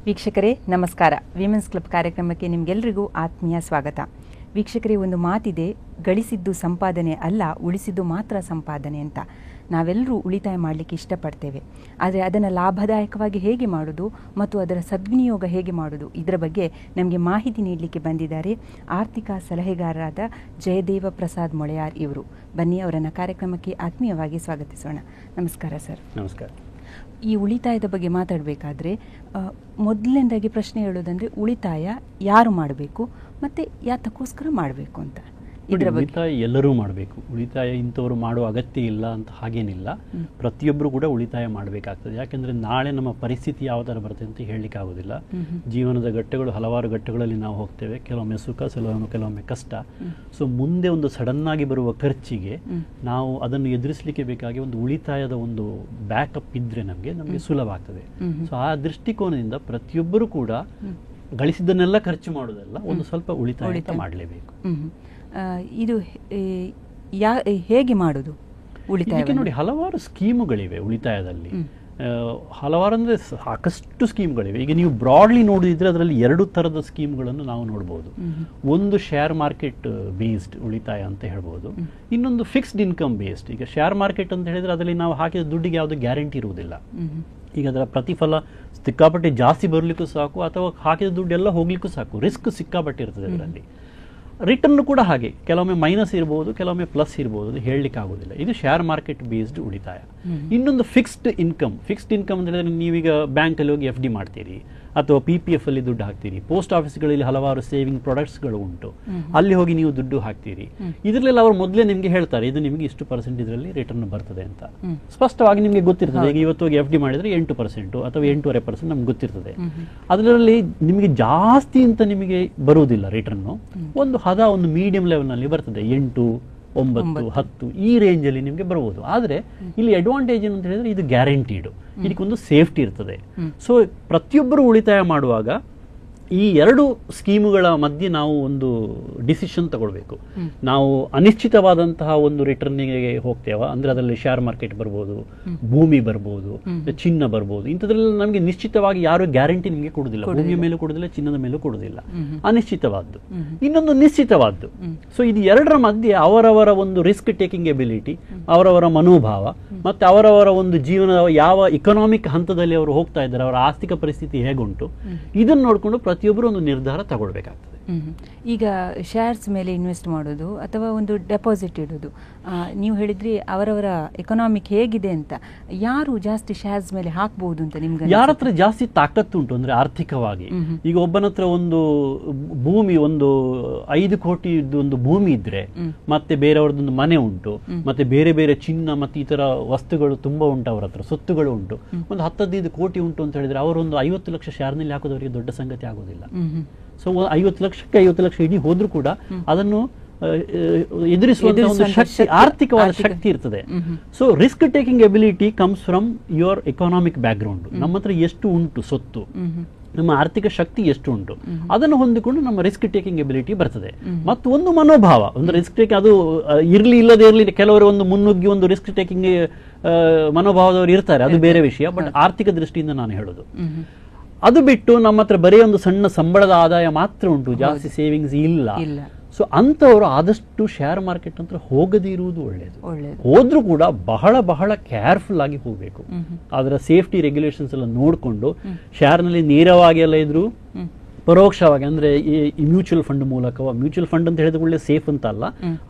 ವೀಕ್ಷಕರೇ ನಮಸ್ಕಾರ. Women's club ಕಾರ್ಯಕ್ರಮಕ್ಕೆ ನಿಮಗೆಲ್ಲರಿಗೂ ಆತ್ಮೀಯ ಸ್ವಾಗತ. ವೀಕ್ಷಕರೇ, ಒಂದು ಮಾತಿದೆ, ಗಳಿಸಿದ್ದು ಸಂಪಾದನೆ ಅಲ್ಲ, ಉಳಿಸಿದ್ದು ಮಾತ್ರ ಸಂಪಾದನೆ ಅಂತ. ನಾವೆಲ್ಲರೂ ಉಳಿತಾಯ ಮಾಡಲಿಕ್ಕೆ ಇಷ್ಟಪಡ್ತೇವೆ. ಆದರೆ ಅದನ್ನು ಲಾಭದಾಯಕವಾಗಿ ಹೇಗೆ ಮಾಡೋದು ಮತ್ತು ಅದರ ಸದ್ವಿನಿಯೋಗ ಹೇಗೆ ಮಾಡೋದು, ಇದರ ಬಗ್ಗೆ ನಮಗೆ ಮಾಹಿತಿ ನೀಡಲಿಕ್ಕೆ ಬಂದಿದ್ದಾರೆ ಆರ್ಥಿಕ ಸಲಹೆಗಾರರಾದ ಜಯದೇವ ಪ್ರಸಾದ್ ಮೊಳೆಯಾರ್ ಇವರು. ಬನ್ನಿ, ಅವರನ್ನು ಕಾರ್ಯಕ್ರಮಕ್ಕೆ ಆತ್ಮೀಯವಾಗಿ ಸ್ವಾಗತಿಸೋಣ. ನಮಸ್ಕಾರ ಸರ್. ನಮಸ್ಕಾರ. ಈ ಉಳಿತಾಯದ ಬಗ್ಗೆ ಮಾತಾಡಬೇಕಾದ್ರೆ ಮೊದಲನೇದಾಗಿ ಪ್ರಶ್ನೆ ಹೇಳೋದಂದ್ರೆ, ಉಳಿತಾಯ ಯಾರು ಮಾಡಬೇಕು ಮತ್ತು ಯಾತಕ್ಕೋಸ್ಕರ ಮಾಡಬೇಕು ಅಂತ. ಉಳಿತಾಯ ಎಲ್ಲರೂ ಮಾಡಬೇಕು. ಉಳಿತಾಯ ಇಂಥವ್ರು ಮಾಡುವ ಅಗತ್ಯ ಇಲ್ಲ ಅಂತ ಹಾಗೇನಿಲ್ಲ. ಪ್ರತಿಯೊಬ್ಬರು ಕೂಡ ಉಳಿತಾಯ ಮಾಡಬೇಕಾಗ್ತದೆ. ಯಾಕೆಂದರೆ ನಾಳೆ ನಮ್ಮ ಪರಿಸ್ಥಿತಿ ಯಾವ ಥರ ಬರುತ್ತೆ ಅಂತ ಹೇಳಲಿಕ್ಕೆ ಆಗೋದಿಲ್ಲ. ಜೀವನದ ಘಟ್ಟಗಳು, ಹಲವಾರು ಘಟ್ಟಗಳಲ್ಲಿ ನಾವು ಹೋಗ್ತೇವೆ. ಕೆಲವೊಮ್ಮೆ ಸುಖ, ಕೆಲವೊಮ್ಮೆ ಕಷ್ಟ. ಸೊ ಮುಂದೆ ಒಂದು ಸಡನ್ನಾಗಿ ಬರುವ ಖರ್ಚಿಗೆ ನಾವು ಅದನ್ನು ಎದುರಿಸಲಿಕ್ಕೆ ಬೇಕಾಗಿ ಒಂದು ಉಳಿತಾಯದ ಒಂದು ಬ್ಯಾಕಪ್ ಇದ್ದರೆ ನಮಗೆ ಸುಲಭ ಆಗ್ತದೆ. ಸೊ ಆ ದೃಷ್ಟಿಕೋನದಿಂದ ಪ್ರತಿಯೊಬ್ಬರು ಕೂಡ ಗಳಿಸಿದ್ದನ್ನೆಲ್ಲ ಖರ್ಚು ಮಾಡೋದಲ್ಲ, ಒಂದು ಸ್ವಲ್ಪ ಉಳಿತಾಯ ಮಾಡಲೇಬೇಕು. ಇದು ಹೇಗೆ ಮಾಡೋದು ಉಳಿತಾಯ? ನೋಡಿ, ಹಲವಾರು ಸ್ಕೀಮುಗಳಿವೆ ಉಳಿತಾಯದಲ್ಲಿ. ಹಲವಾರು ಅಂದರೆ ಸಾಕಷ್ಟು ಸ್ಕೀಮ್ಗಳಿವೆ. ಈಗ ನೀವು ಬ್ರಾಡ್ಲಿ ನೋಡಿದ್ರೆ ಅದರಲ್ಲಿ 2 ಥರದ ಸ್ಕೀಮ್ಗಳನ್ನು ನಾವು ನೋಡ್ಬೋದು. ಒಂದು ಶೇರ್ ಮಾರ್ಕೆಟ್ ಬೇಸ್ಡ್ ಉಳಿತಾಯ ಅಂತ ಹೇಳ್ಬೋದು, ಇನ್ನೊಂದು ಫಿಕ್ಸ್ಡ್ ಇನ್ಕಮ್ ಬೇಸ್ಡ್. ಈಗ ಶೇರ್ ಮಾರ್ಕೆಟ್ ಅಂತ ಹೇಳಿದ್ರೆ ಅದರಲ್ಲಿ ನಾವು ಹಾಕಿದ ದುಡ್ಡಿಗೆ ಯಾವುದು ಗ್ಯಾರಂಟಿ ಇರುವುದಿಲ್ಲ. ಈಗ ಅದರ ಪ್ರತಿಫಲ ಸಿಕ್ಕಾಪಟ್ಟೆ ಜಾಸ್ತಿ ಬರಲಿಕ್ಕೂ ಸಾಕು, ಅಥವಾ ಹಾಕಿದ ದುಡ್ಡೆಲ್ಲ ಹೋಗ್ಲಿಕ್ಕೂ ಸಾಕು. ರಿಸ್ಕ್ ಸಿಕ್ಕಾಪಟ್ಟೆ ಇರ್ತದೆ ಅದರಲ್ಲಿ. ರಿಟರ್ನ್ ಕೂಡ ಹಾಗೆ, ಕೆಲವೊಮ್ಮೆ ಮೈನಸ್ ಇರ್ಬೋದು, ಕೆಲವೊಮ್ಮೆ ಪ್ಲಸ್ ಇರ್ಬೋದು, ಅದು ಹೇಳಲಿಕ್ಕೆ ಆಗೋದಿಲ್ಲ. ಇದು ಶೇರ್ ಮಾರ್ಕೆಟ್ ಬೇಸ್ಡ್ ಉಳಿತಾಯ. ಇನ್ನೊಂದು ಫಿಕ್ಸ್ಡ್ ಇನ್ಕಮ್. ಫಿಕ್ಸ್ಡ್ ಇನ್ಕಮ್ ಅಂತ ಹೇಳಿದ್ರೆ ನೀವೀಗ ಬ್ಯಾಂಕಲ್ಲಿ ಹೋಗಿ FD ಮಾಡ್ತೀರಿ, ಅಥವಾ PPF ಅಲ್ಲಿ ದುಡ್ಡು ಹಾಕ್ತೀರಿ. ಪೋಸ್ಟ್ ಆಫೀಸ್ಗಳಲ್ಲಿ ಹಲವಾರು ಸೇವಿಂಗ್ ಪ್ರಾಡಕ್ಟ್ಸ್ಗಳು ಉಂಟು, ಅಲ್ಲಿ ಹೋಗಿ ನೀವು ದುಡ್ಡು ಹಾಕ್ತೀರಿ. ಇದರಲ್ಲೆಲ್ಲ ಅವರು ಮೊದಲೇ ನಿಮಗೆ ಹೇಳ್ತಾರೆ, ಇದು ನಿಮಗೆ ಇಷ್ಟು % ಇದರಲ್ಲಿ ರಿಟರ್ನ್ ಬರ್ತದೆ ಅಂತ ಸ್ಪಷ್ಟವಾಗಿ ನಿಮಗೆ ಗೊತ್ತಿರ್ತದೆ. ಈಗ ಇವತ್ತು ಹೋಗಿ FD ಮಾಡಿದ್ರೆ 8% ಅಥವಾ 8.5% ನಮ್ಗೆ ಗೊತ್ತಿರ್ತದೆ. ಅದರಲ್ಲಿ ನಿಮಗೆ ಜಾಸ್ತಿ ಅಂತ ನಿಮಗೆ ಬರುವುದಿಲ್ಲ ರಿಟರ್ನು. ಒಂದು ಮೀಡಿಯಂ ಲೆವೆಲ್ನಲ್ಲಿ ಬರ್ತದೆ, 8, 9, 10 ಈ ರೇಂಜಲ್ಲಿ ನಿಮಗೆ ಬರ್ಬೋದು. ಆದರೆ ಇಲ್ಲಿ ಅಡ್ವಾಂಟೇಜ್ ಏನು ಅಂತ ಹೇಳಿದ್ರೆ, ಇದು ಗ್ಯಾರಂಟಿಡ್, ಇದಕ್ಕೊಂದು ಸೇಫ್ಟಿ ಇರ್ತದೆ. ಸೊ ಪ್ರತಿಯೊಬ್ಬರು ಉಳಿತಾಯ ಮಾಡುವಾಗ ಈ 2 ಸ್ಕೀಮುಗಳ ಮಧ್ಯೆ ನಾವು ಒಂದು ಡಿಸಿಷನ್ ತಗೊಳ್ಬೇಕು. ನಾವು ಅನಿಶ್ಚಿತವಾದಂತಹ ಒಂದು ರಿಟರ್ನಿಗೆ ಹೋಗ್ತೇವ ಅಂದ್ರೆ ಅದರಲ್ಲಿ ಶೇರ್ ಮಾರ್ಕೆಟ್ ಬರ್ಬೋದು, ಭೂಮಿ ಬರ್ಬೋದು, ಚಿನ್ನ ಬರ್ಬೋದು. ಇಂಥದ್ರಲ್ಲಿ ನಮಗೆ ನಿಶ್ಚಿತವಾಗಿ ಯಾರು ಗ್ಯಾರಂಟಿ ನಿಮಗೆ ಕೊಡುದಿಲ್ಲ. ಭೂಮಿಯ ಮೇಲೂ ಕೊಡುದಿಲ್ಲ, ಚಿನ್ನದ ಮೇಲೂ ಕೊಡುದಿಲ್ಲ. ಅನಿಶ್ಚಿತವಾದ್ದು. ಇನ್ನೊಂದು ನಿಶ್ಚಿತವಾದ್ದು. ಸೊ ಇದು 2ರ ಮಧ್ಯೆ ಅವರವರ ಒಂದು ರಿಸ್ಕ್ ಟೇಕಿಂಗ್ ಎಬಿಲಿಟಿ, ಅವರವರ ಮನೋಭಾವ, ಮತ್ತೆ ಅವರವರ ಒಂದು ಜೀವನದ ಯಾವ ಇಕನಾಮಿಕ್ ಹಂತದಲ್ಲಿ ಅವರು ಹೋಗ್ತಾ ಇದ್ದಾರೆ, ಅವರ ಆರ್ಥಿಕ ಪರಿಸ್ಥಿತಿ ಹೇಗುಂಟು, ಇದನ್ನು ನೋಡಿಕೊಂಡು ಪ್ರತಿಯೊಬ್ಬರು ಒಂದು ನಿರ್ಧಾರ ತಗೊಳ್ಬೇಕಾಗ್ತದೆ. ಈಗ ಶೇರ್ಸ್ ಮೇಲೆ ಇನ್ವೆಸ್ಟ್ ಮಾಡೋದು ಅಥವಾ ಒಂದು ಡೆಪಾಸಿಟ್ ಇಡೋದು, ನೀವು ಹೇಳಿದ್ರಿ ಅವರವರ ಎಕನಾಮಿಕ್ ಹೇಗಿದೆ ಅಂತ. ಯಾರು ಜಾಸ್ತಿ ಶೇರ್ಸ್ ಮೇಲೆ ಹಾಕಬಹುದು ಅಂತ ನಿಮ್ಗೆ? ಯಾರ ಹತ್ರ ಜಾಸ್ತಿ ತಾಕತ್ತುಂಟು ಅಂದ್ರೆ ಆರ್ಥಿಕವಾಗಿ. ಈಗ ಒಬ್ಬನ ಹತ್ರ ಒಂದು ಭೂಮಿ, ಒಂದು 5 ಕೋಟಿ ಒಂದು ಭೂಮಿ ಇದ್ರೆ, ಮತ್ತೆ ಬೇರೆಯವ್ರದ್ದೊಂದು ಮನೆ ಉಂಟು, ಮತ್ತೆ ಬೇರೆ ಬೇರೆ ಚಿನ್ನ ಮತ್ತೆ ಈ ತರ ವಸ್ತುಗಳು ತುಂಬಾ ಉಂಟು, ಅವರ ಹತ್ರ ಸೊತ್ತುಗಳು ಉಂಟು, ಒಂದು 10-15 ಕೋಟಿ ಉಂಟು ಅಂತ ಹೇಳಿದ್ರೆ ಅವರೊಂದು 50 ಲಕ್ಷ ಶೇರ್ನಲ್ಲಿ ಹಾಕೋದವರಿಗೆ ದೊಡ್ಡ ಸಂಗತಿ ಆಗೋದಿಲ್ಲ. ಸೊ 50 ಲಕ್ಷಕ್ಕೆ 50 ಲಕ್ಷ ಇಡೀ ಹೋದ್ರೂ ಕೂಡ ಅದನ್ನು ಎದುರಿಸುವಂತಹ ಒಂದು ಶಕ್ತಿ, ಆರ್ಥಿಕವಾದ ಶಕ್ತಿ ಇರ್ತದೆ. So risk taking ability comes from your economic back ground. ನಮ್ಮ ಹತ್ರ ಎಷ್ಟು ಉಂಟು ಸೊತ್ತು, ನಮ್ಮ ಆರ್ಥಿಕ ಶಕ್ತಿ ಎಷ್ಟು ಉಂಟು, ಅದನ್ನು ಹೊಂದಿಕೊಂಡು ನಮ್ಮ ರಿಸ್ಕ್ ಟೇಕಿಂಗ್ ಎಬಿಲಿಟಿ ಬರ್ತದೆ. ಮತ್ತು ಒಂದು ಮನೋಭಾವ, ಒಂದು ರಿಸ್ಕ್ ಟೇಕಿಂಗ್, ಅದು ಇರ್ಲಿ ಇಲ್ಲದೆ ಇರಲಿ, ಕೆಲವರು ಒಂದು ಮುನ್ನುಗ್ಗಿ ಒಂದು ರಿಸ್ಕ್ ಟೇಕಿಂಗ್ ಮನೋಭಾವದವರು ಇರ್ತಾರೆ, ಅದು ಬೇರೆ ವಿಷಯ. ಬಟ್ ಆರ್ಥಿಕ ದೃಷ್ಟಿಯಿಂದ ನಾನು ಹೇಳೋದು, ಅದು ಬಿಟ್ಟು ನಮ್ಮ ಹತ್ರ ಬರೀ ಒಂದು ಸಣ್ಣ ಸಂಬಳದ ಆದಾಯ ಮಾತ್ರ ಉಂಟು, ಜಾಸ್ತಿ ಸೇವಿಂಗ್ಸ್ ಇಲ್ಲ. ಸೊ ಅಂತವರು ಆದಷ್ಟು ಶೇರ್ ಮಾರ್ಕೆಟ್ ಅಂತ ಹೋಗದೇ ಇರುವುದು ಒಳ್ಳೆಯದು. ಹೋದ್ರೂ ಕೂಡ ಬಹಳ ಬಹಳ ಕೇರ್ಫುಲ್ ಆಗಿ ಹೋಗಬೇಕು. ಅದರ ಸೇಫ್ಟಿ ರೆಗ್ಯುಲೇಷನ್ಸ್ ಎಲ್ಲ ನೋಡಿಕೊಂಡು, ಶೇರ್ನಲ್ಲಿ ನೇರವಾಗಿ ಎಲ್ಲ ಇದ್ರು ಪರೋಕ್ಷವಾಗಿ ಅಂದ್ರೆ ಈ ಮ್ಯೂಚುವಲ್ ಫಂಡ್ ಮೂಲಕ, ಮ್ಯೂಚುವಲ್ ಫಂಡ್ ಅಂತ ಹೇಳಿದ್ರೆ ಒಳ್ಳೆ ಸೇಫ್ ಅಂತ ಅಲ್ಲ,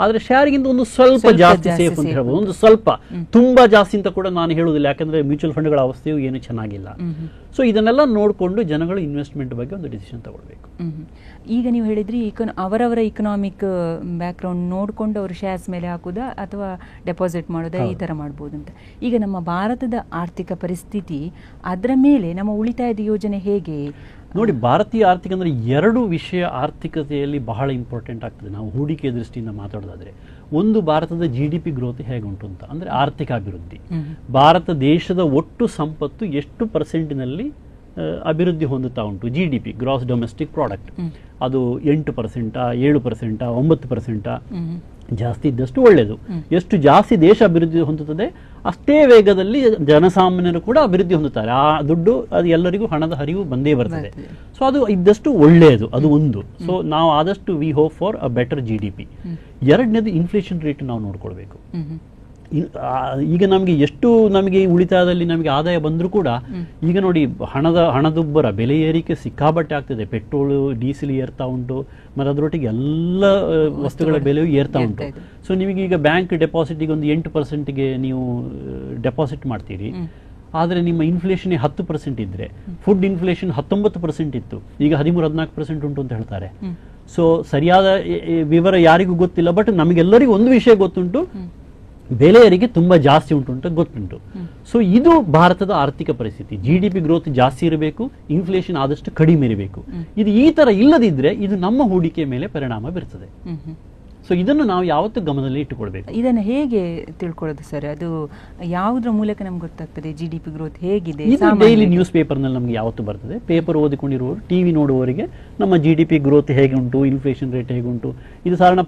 ಆದ್ರೆ ಶೇರ್ಗಿಂತ ಒಂದು ಸ್ವಲ್ಪ ಜಾಸ್ತಿ ಸೇಫ್ ಅಂತ ಹೇಳ್ಬೋದು. ಒಂದು ಸ್ವಲ್ಪ, ತುಂಬಾ ಜಾಸ್ತಿ ಅಂತ ಕೂಡ ನಾನು ಹೇಳುವುದಿಲ್ಲ, ಯಾಕಂದ್ರೆ ಮ್ಯೂಚುವಲ್ ಫಂಡ್ಗಳ ಅವಸ್ಥೆಯು ಏನು ಚೆನ್ನಾಗಿಲ್ಲ. ಸೊ ಇದನ್ನೆಲ್ಲ ನೋಡಿಕೊಂಡು ಜನಗಳು ಇನ್ವೆಸ್ಟ್ಮೆಂಟ್ ಬಗ್ಗೆ ಒಂದು ಡಿಸಿಷನ್ ತಗೊಳ್ಬೇಕು. ಈಗ ನೀವು ಹೇಳಿದ್ರಿ ಅವರವರ ಇಕನಾಮಿಕ್ ಬ್ಯಾಕ್ ಗ್ರೌಂಡ್ ನೋಡಿಕೊಂಡು ಅವರು ಶೇರ್ಸ್ ಮೇಲೆ ಹಾಕುದಾ ಅಥವಾ ಡೆಪಾಸಿಟ್ ಮಾಡೋದಾ, ಈ ತರ ಮಾಡ್ಬೋದು ಅಂತ. ಈಗ ನಮ್ಮ ಭಾರತದ ಆರ್ಥಿಕ ಪರಿಸ್ಥಿತಿ, ಅದರ ಮೇಲೆ ನಮ್ಮ ಉಳಿತಾಯದ ಯೋಜನೆ ಹೇಗೆ? ನೋಡಿ, ಭಾರತೀಯ ಆರ್ಥಿಕ ಅಂದ್ರೆ 2 ವಿಷಯ ಆರ್ಥಿಕತೆಯಲ್ಲಿ ಬಹಳ ಇಂಪಾರ್ಟೆಂಟ್ ಆಗ್ತದೆ. ನಾವು ಹೂಡಿಕೆ ದೃಷ್ಟಿಯಿಂದ ಮಾತಾಡೋದಾದ್ರೆ, ಒಂದು ಭಾರತದ GDP ಗ್ರೋತ್ ಹೇಗುಂಟು ಅಂತ, ಅಂದ್ರೆ ಆರ್ಥಿಕ ಅಭಿವೃದ್ಧಿ. ಭಾರತ ದೇಶದ ಒಟ್ಟು ಸಂಪತ್ತು ಎಷ್ಟು % ಅಭಿವೃದ್ಧಿ ಹೊಂದುತ್ತಾ ಉಂಟು, GDP ಗ್ರಾಸ್ ಡೊಮೆಸ್ಟಿಕ್ ಪ್ರಾಡಕ್ಟ್, ಅದು 8%, 7%, 9%, ಜಾಸ್ತಿ ಇದ್ದಷ್ಟು ಒಳ್ಳೆಯದು. ಎಷ್ಟು ಜಾಸ್ತಿ ದೇಶ ಅಭಿವೃದ್ಧಿ ಹೊಂದುತ್ತದೆ ಅಷ್ಟೇ ವೇಗದಲ್ಲಿ ಜನಸಾಮಾನ್ಯರು ಕೂಡ ಅಭಿವೃದ್ಧಿ ಹೊಂದುತ್ತಾರೆ. ಆ ದುಡ್ಡು ಅದು ಎಲ್ಲರಿಗೂ ಹಣದ ಹರಿವು ಬಂದೇ ಬರ್ತದೆ. ಸೊ ಅದು ಇದ್ದಷ್ಟು ಒಳ್ಳೆಯದು, ಅದು ಒಂದು. ಸೊ ನಾವು ಆದಷ್ಟು we hope for a better GDP. ಎರಡನೇದು ಇನ್ಫ್ಲೇಷನ್ ರೇಟ್ ನಾವು ನೋಡ್ಕೊಳ್ಬೇಕು. ಈಗ ನಮಗೆ ಉಳಿತಾಯದಲ್ಲಿ ನಮಗೆ ಆದಾಯ ಬಂದರೂ ಕೂಡ ಈಗ ನೋಡಿ ಹಣದುಬ್ಬರ ಬೆಲೆ ಏರಿಕೆ ಸಿಕ್ಕಾಬಟ್ಟೆ ಆಗ್ತದೆ. ಪೆಟ್ರೋಲು ಡೀಸೆಲ್ ಏರ್ತಾ ಉಂಟು, ಮತ್ತು ಅದರೊಟ್ಟಿಗೆ ಎಲ್ಲ ವಸ್ತುಗಳ ಬೆಲೆಯೂ ಏರ್ತಾ ಉಂಟು. ಸೊ ನಿಮಗೆ ಈಗ ಬ್ಯಾಂಕ್ ಡೆಪಾಸಿಟಿಗೆ ಒಂದು 8% ನೀವು ಡೆಪಾಸಿಟ್ ಮಾಡ್ತೀರಿ, ಆದರೆ ನಿಮ್ಮ ಇನ್ಫ್ಲೇಷನ್ 10% ಇದ್ರೆ, ಫುಡ್ ಇನ್ಫ್ಲೇಷನ್ 19% ಇತ್ತು, ಈಗ 13-14% ಉಂಟು ಅಂತ ಹೇಳ್ತಾರೆ. ಸೊ ಸರಿಯಾದ ವಿವರ ಯಾರಿಗೂ ಗೊತ್ತಿಲ್ಲ. ಬಟ್ ನಮಗೆಲ್ಲರಿಗೂ ಒಂದು ವಿಷಯ ಗೊತ್ತುಂಟು, ಬೆಲೆ ಏರಿಕೆ ತುಂಬಾ ಜಾಸ್ತಿ ಉಂಟು ಅಂತ ಗೊತ್ತುಂಟು. ಸೊ ಇದು ಭಾರತದ ಆರ್ಥಿಕ ಪರಿಸ್ಥಿತಿ. GDP ಗ್ರೋತ್ ಜಾಸ್ತಿ ಇರಬೇಕು, ಇನ್ಫ್ಲೇಷನ್ ಆದಷ್ಟು ಕಡಿಮೆ ಇರಬೇಕು. ಇದು ಈ ತರ ಇಲ್ಲದಿದ್ರೆ ಇದು ನಮ್ಮ ಹೂಡಿಕೆ ಮೇಲೆ ಪರಿಣಾಮ ಬೀರ್ತದೆ. ಸೊ ಇದನ್ನು ನಾವು ಯಾವತ್ತೂ ಗಮನದಲ್ಲಿ ಇಟ್ಟುಕೊಳ್ಬೇಕು. ಇದನ್ನು ಹೇಗೆ ತಿಳ್ಕೊಳ್ಳೋದು ಸರ್? ಅದು ಯಾವುದರ ಮೂಲಕ ನಮ್ಗೆ ಗೊತ್ತಾಗ್ತದೆ GDP ಗ್ರೋತ್ ಹೇಗಿದೆ? ಡೈಲಿ ನ್ಯೂಸ್ ಪೇಪರ್ನಲ್ಲಿ ನಮ್ಗೆ ಯಾವತ್ತು ಬರ್ತದೆ. ಪೇಪರ್ ಓದಿಕೊಂಡಿರುವವರು, TV ನೋಡುವವರಿಗೆ ನಮ್ಮ GDP ಗ್ರೋತ್ ಹೇಗೆ ಉಂಟು, ಇನ್ಫ್ಲೇಷನ್ ರೇಟ್ ಹೇಗೆ ಉಂಟು, ಇದು ಸಾಧಾರಣ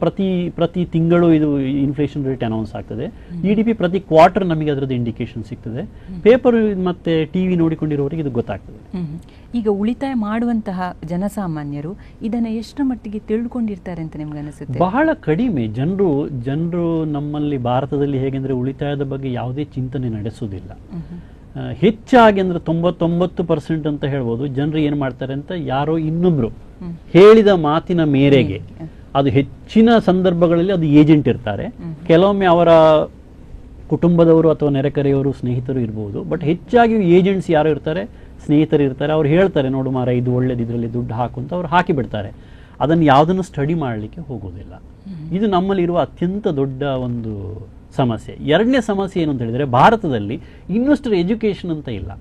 ಪ್ರತಿ ತಿಂಗಳು ಇದು ಇನ್ಫ್ಲೇಷನ್ ರೇಟ್ ಅನೌನ್ಸ್ ಆಗ್ತದೆ. GDP ಪ್ರತಿ ಕ್ವಾರ್ಟರ್ ನಮಗೆ ಅದರದ್ದು ಇಂಡಿಕೇಶನ್ ಸಿಗ್ತದೆ. ಪೇಪರ್ ಮತ್ತೆ TV ನೋಡಿಕೊಂಡಿರುವವರಿಗೆ ಇದು ಗೊತ್ತಾಗ್ತದೆ. ಈಗ ಉಳಿತಾಯ ಮಾಡುವಂತಹ ಜನಸಾಮಾನ್ಯರು ಇದನ್ನ ಎಷ್ಟರ ಮಟ್ಟಿಗೆ ತಿಳ್ಕೊಂಡಿರ್ತಾರೆ ಅಂತ ನಿಮ್ಗೆ ಅನಿಸುತ್ತೆ? ಬಹಳ ಕಡಿಮೆ ಜನರು ನಮ್ಮಲ್ಲಿ ಭಾರತದಲ್ಲಿ ಹೇಗೆಂದ್ರೆ ಉಳಿತಾಯದ ಬಗ್ಗೆ ಯಾವುದೇ ಚಿಂತನೆ ನಡೆಸುವುದಿಲ್ಲ. ಹೆಚ್ಚಾಗಿ ಅಂದ್ರೆ 99% ಅಂತ ಹೇಳ್ಬೋದು. ಜನರು ಏನ್ ಮಾಡ್ತಾರೆ ಅಂತ ಯಾರೋ ಇನ್ನೊಬ್ರು ಹೇಳಿದ ಮಾತಿನ ಮೇರೆಗೆ, ಅದು ಹೆಚ್ಚಿನ ಸಂದರ್ಭಗಳಲ್ಲಿ ಅದು ಏಜೆಂಟ್ ಇರ್ತಾರೆ, ಕೆಲವೊಮ್ಮೆ ಅವರ ಕುಟುಂಬದವರು ಅಥವಾ ನೆರೆಕರೆಯವರು ಸ್ನೇಹಿತರು ಇರ್ಬೋದು. ಬಟ್ ಹೆಚ್ಚಾಗಿ ಏಜೆಂಟ್ಸ್ ಯಾರು ಇರ್ತಾರೆ, ಸ್ನೇಹಿತರು ಇರ್ತಾರೆ. ಅವ್ರು ಹೇಳ್ತಾರೆ, ನೋಡು ಮಾರ ಇದು ಒಳ್ಳೇದು, ಇದರಲ್ಲಿ ದುಡ್ಡು ಹಾಕು ಅಂತ ಅವ್ರು ಹಾಕಿ ಬಿಡ್ತಾರೆ. ಅದನ್ನು ಯಾವುದನ್ನು ಸ್ಟಡಿ ಮಾಡಲಿಕ್ಕೆ ಹೋಗೋದಿಲ್ಲ. ಇದು ನಮ್ಮಲ್ಲಿರುವ ಅತ್ಯಂತ ದೊಡ್ಡ ಒಂದು ಸಮಸ್ಯೆ. ಎರಡನೇ ಸಮಸ್ಯೆ ಏನು ಅಂತ ಹೇಳಿದ್ರೆ, ಭಾರತದಲ್ಲಿ ಇನ್ವೆಸ್ಟರ್ ಎಜುಕೇಶನ್ ಅಂತ ಇಲ್ಲ.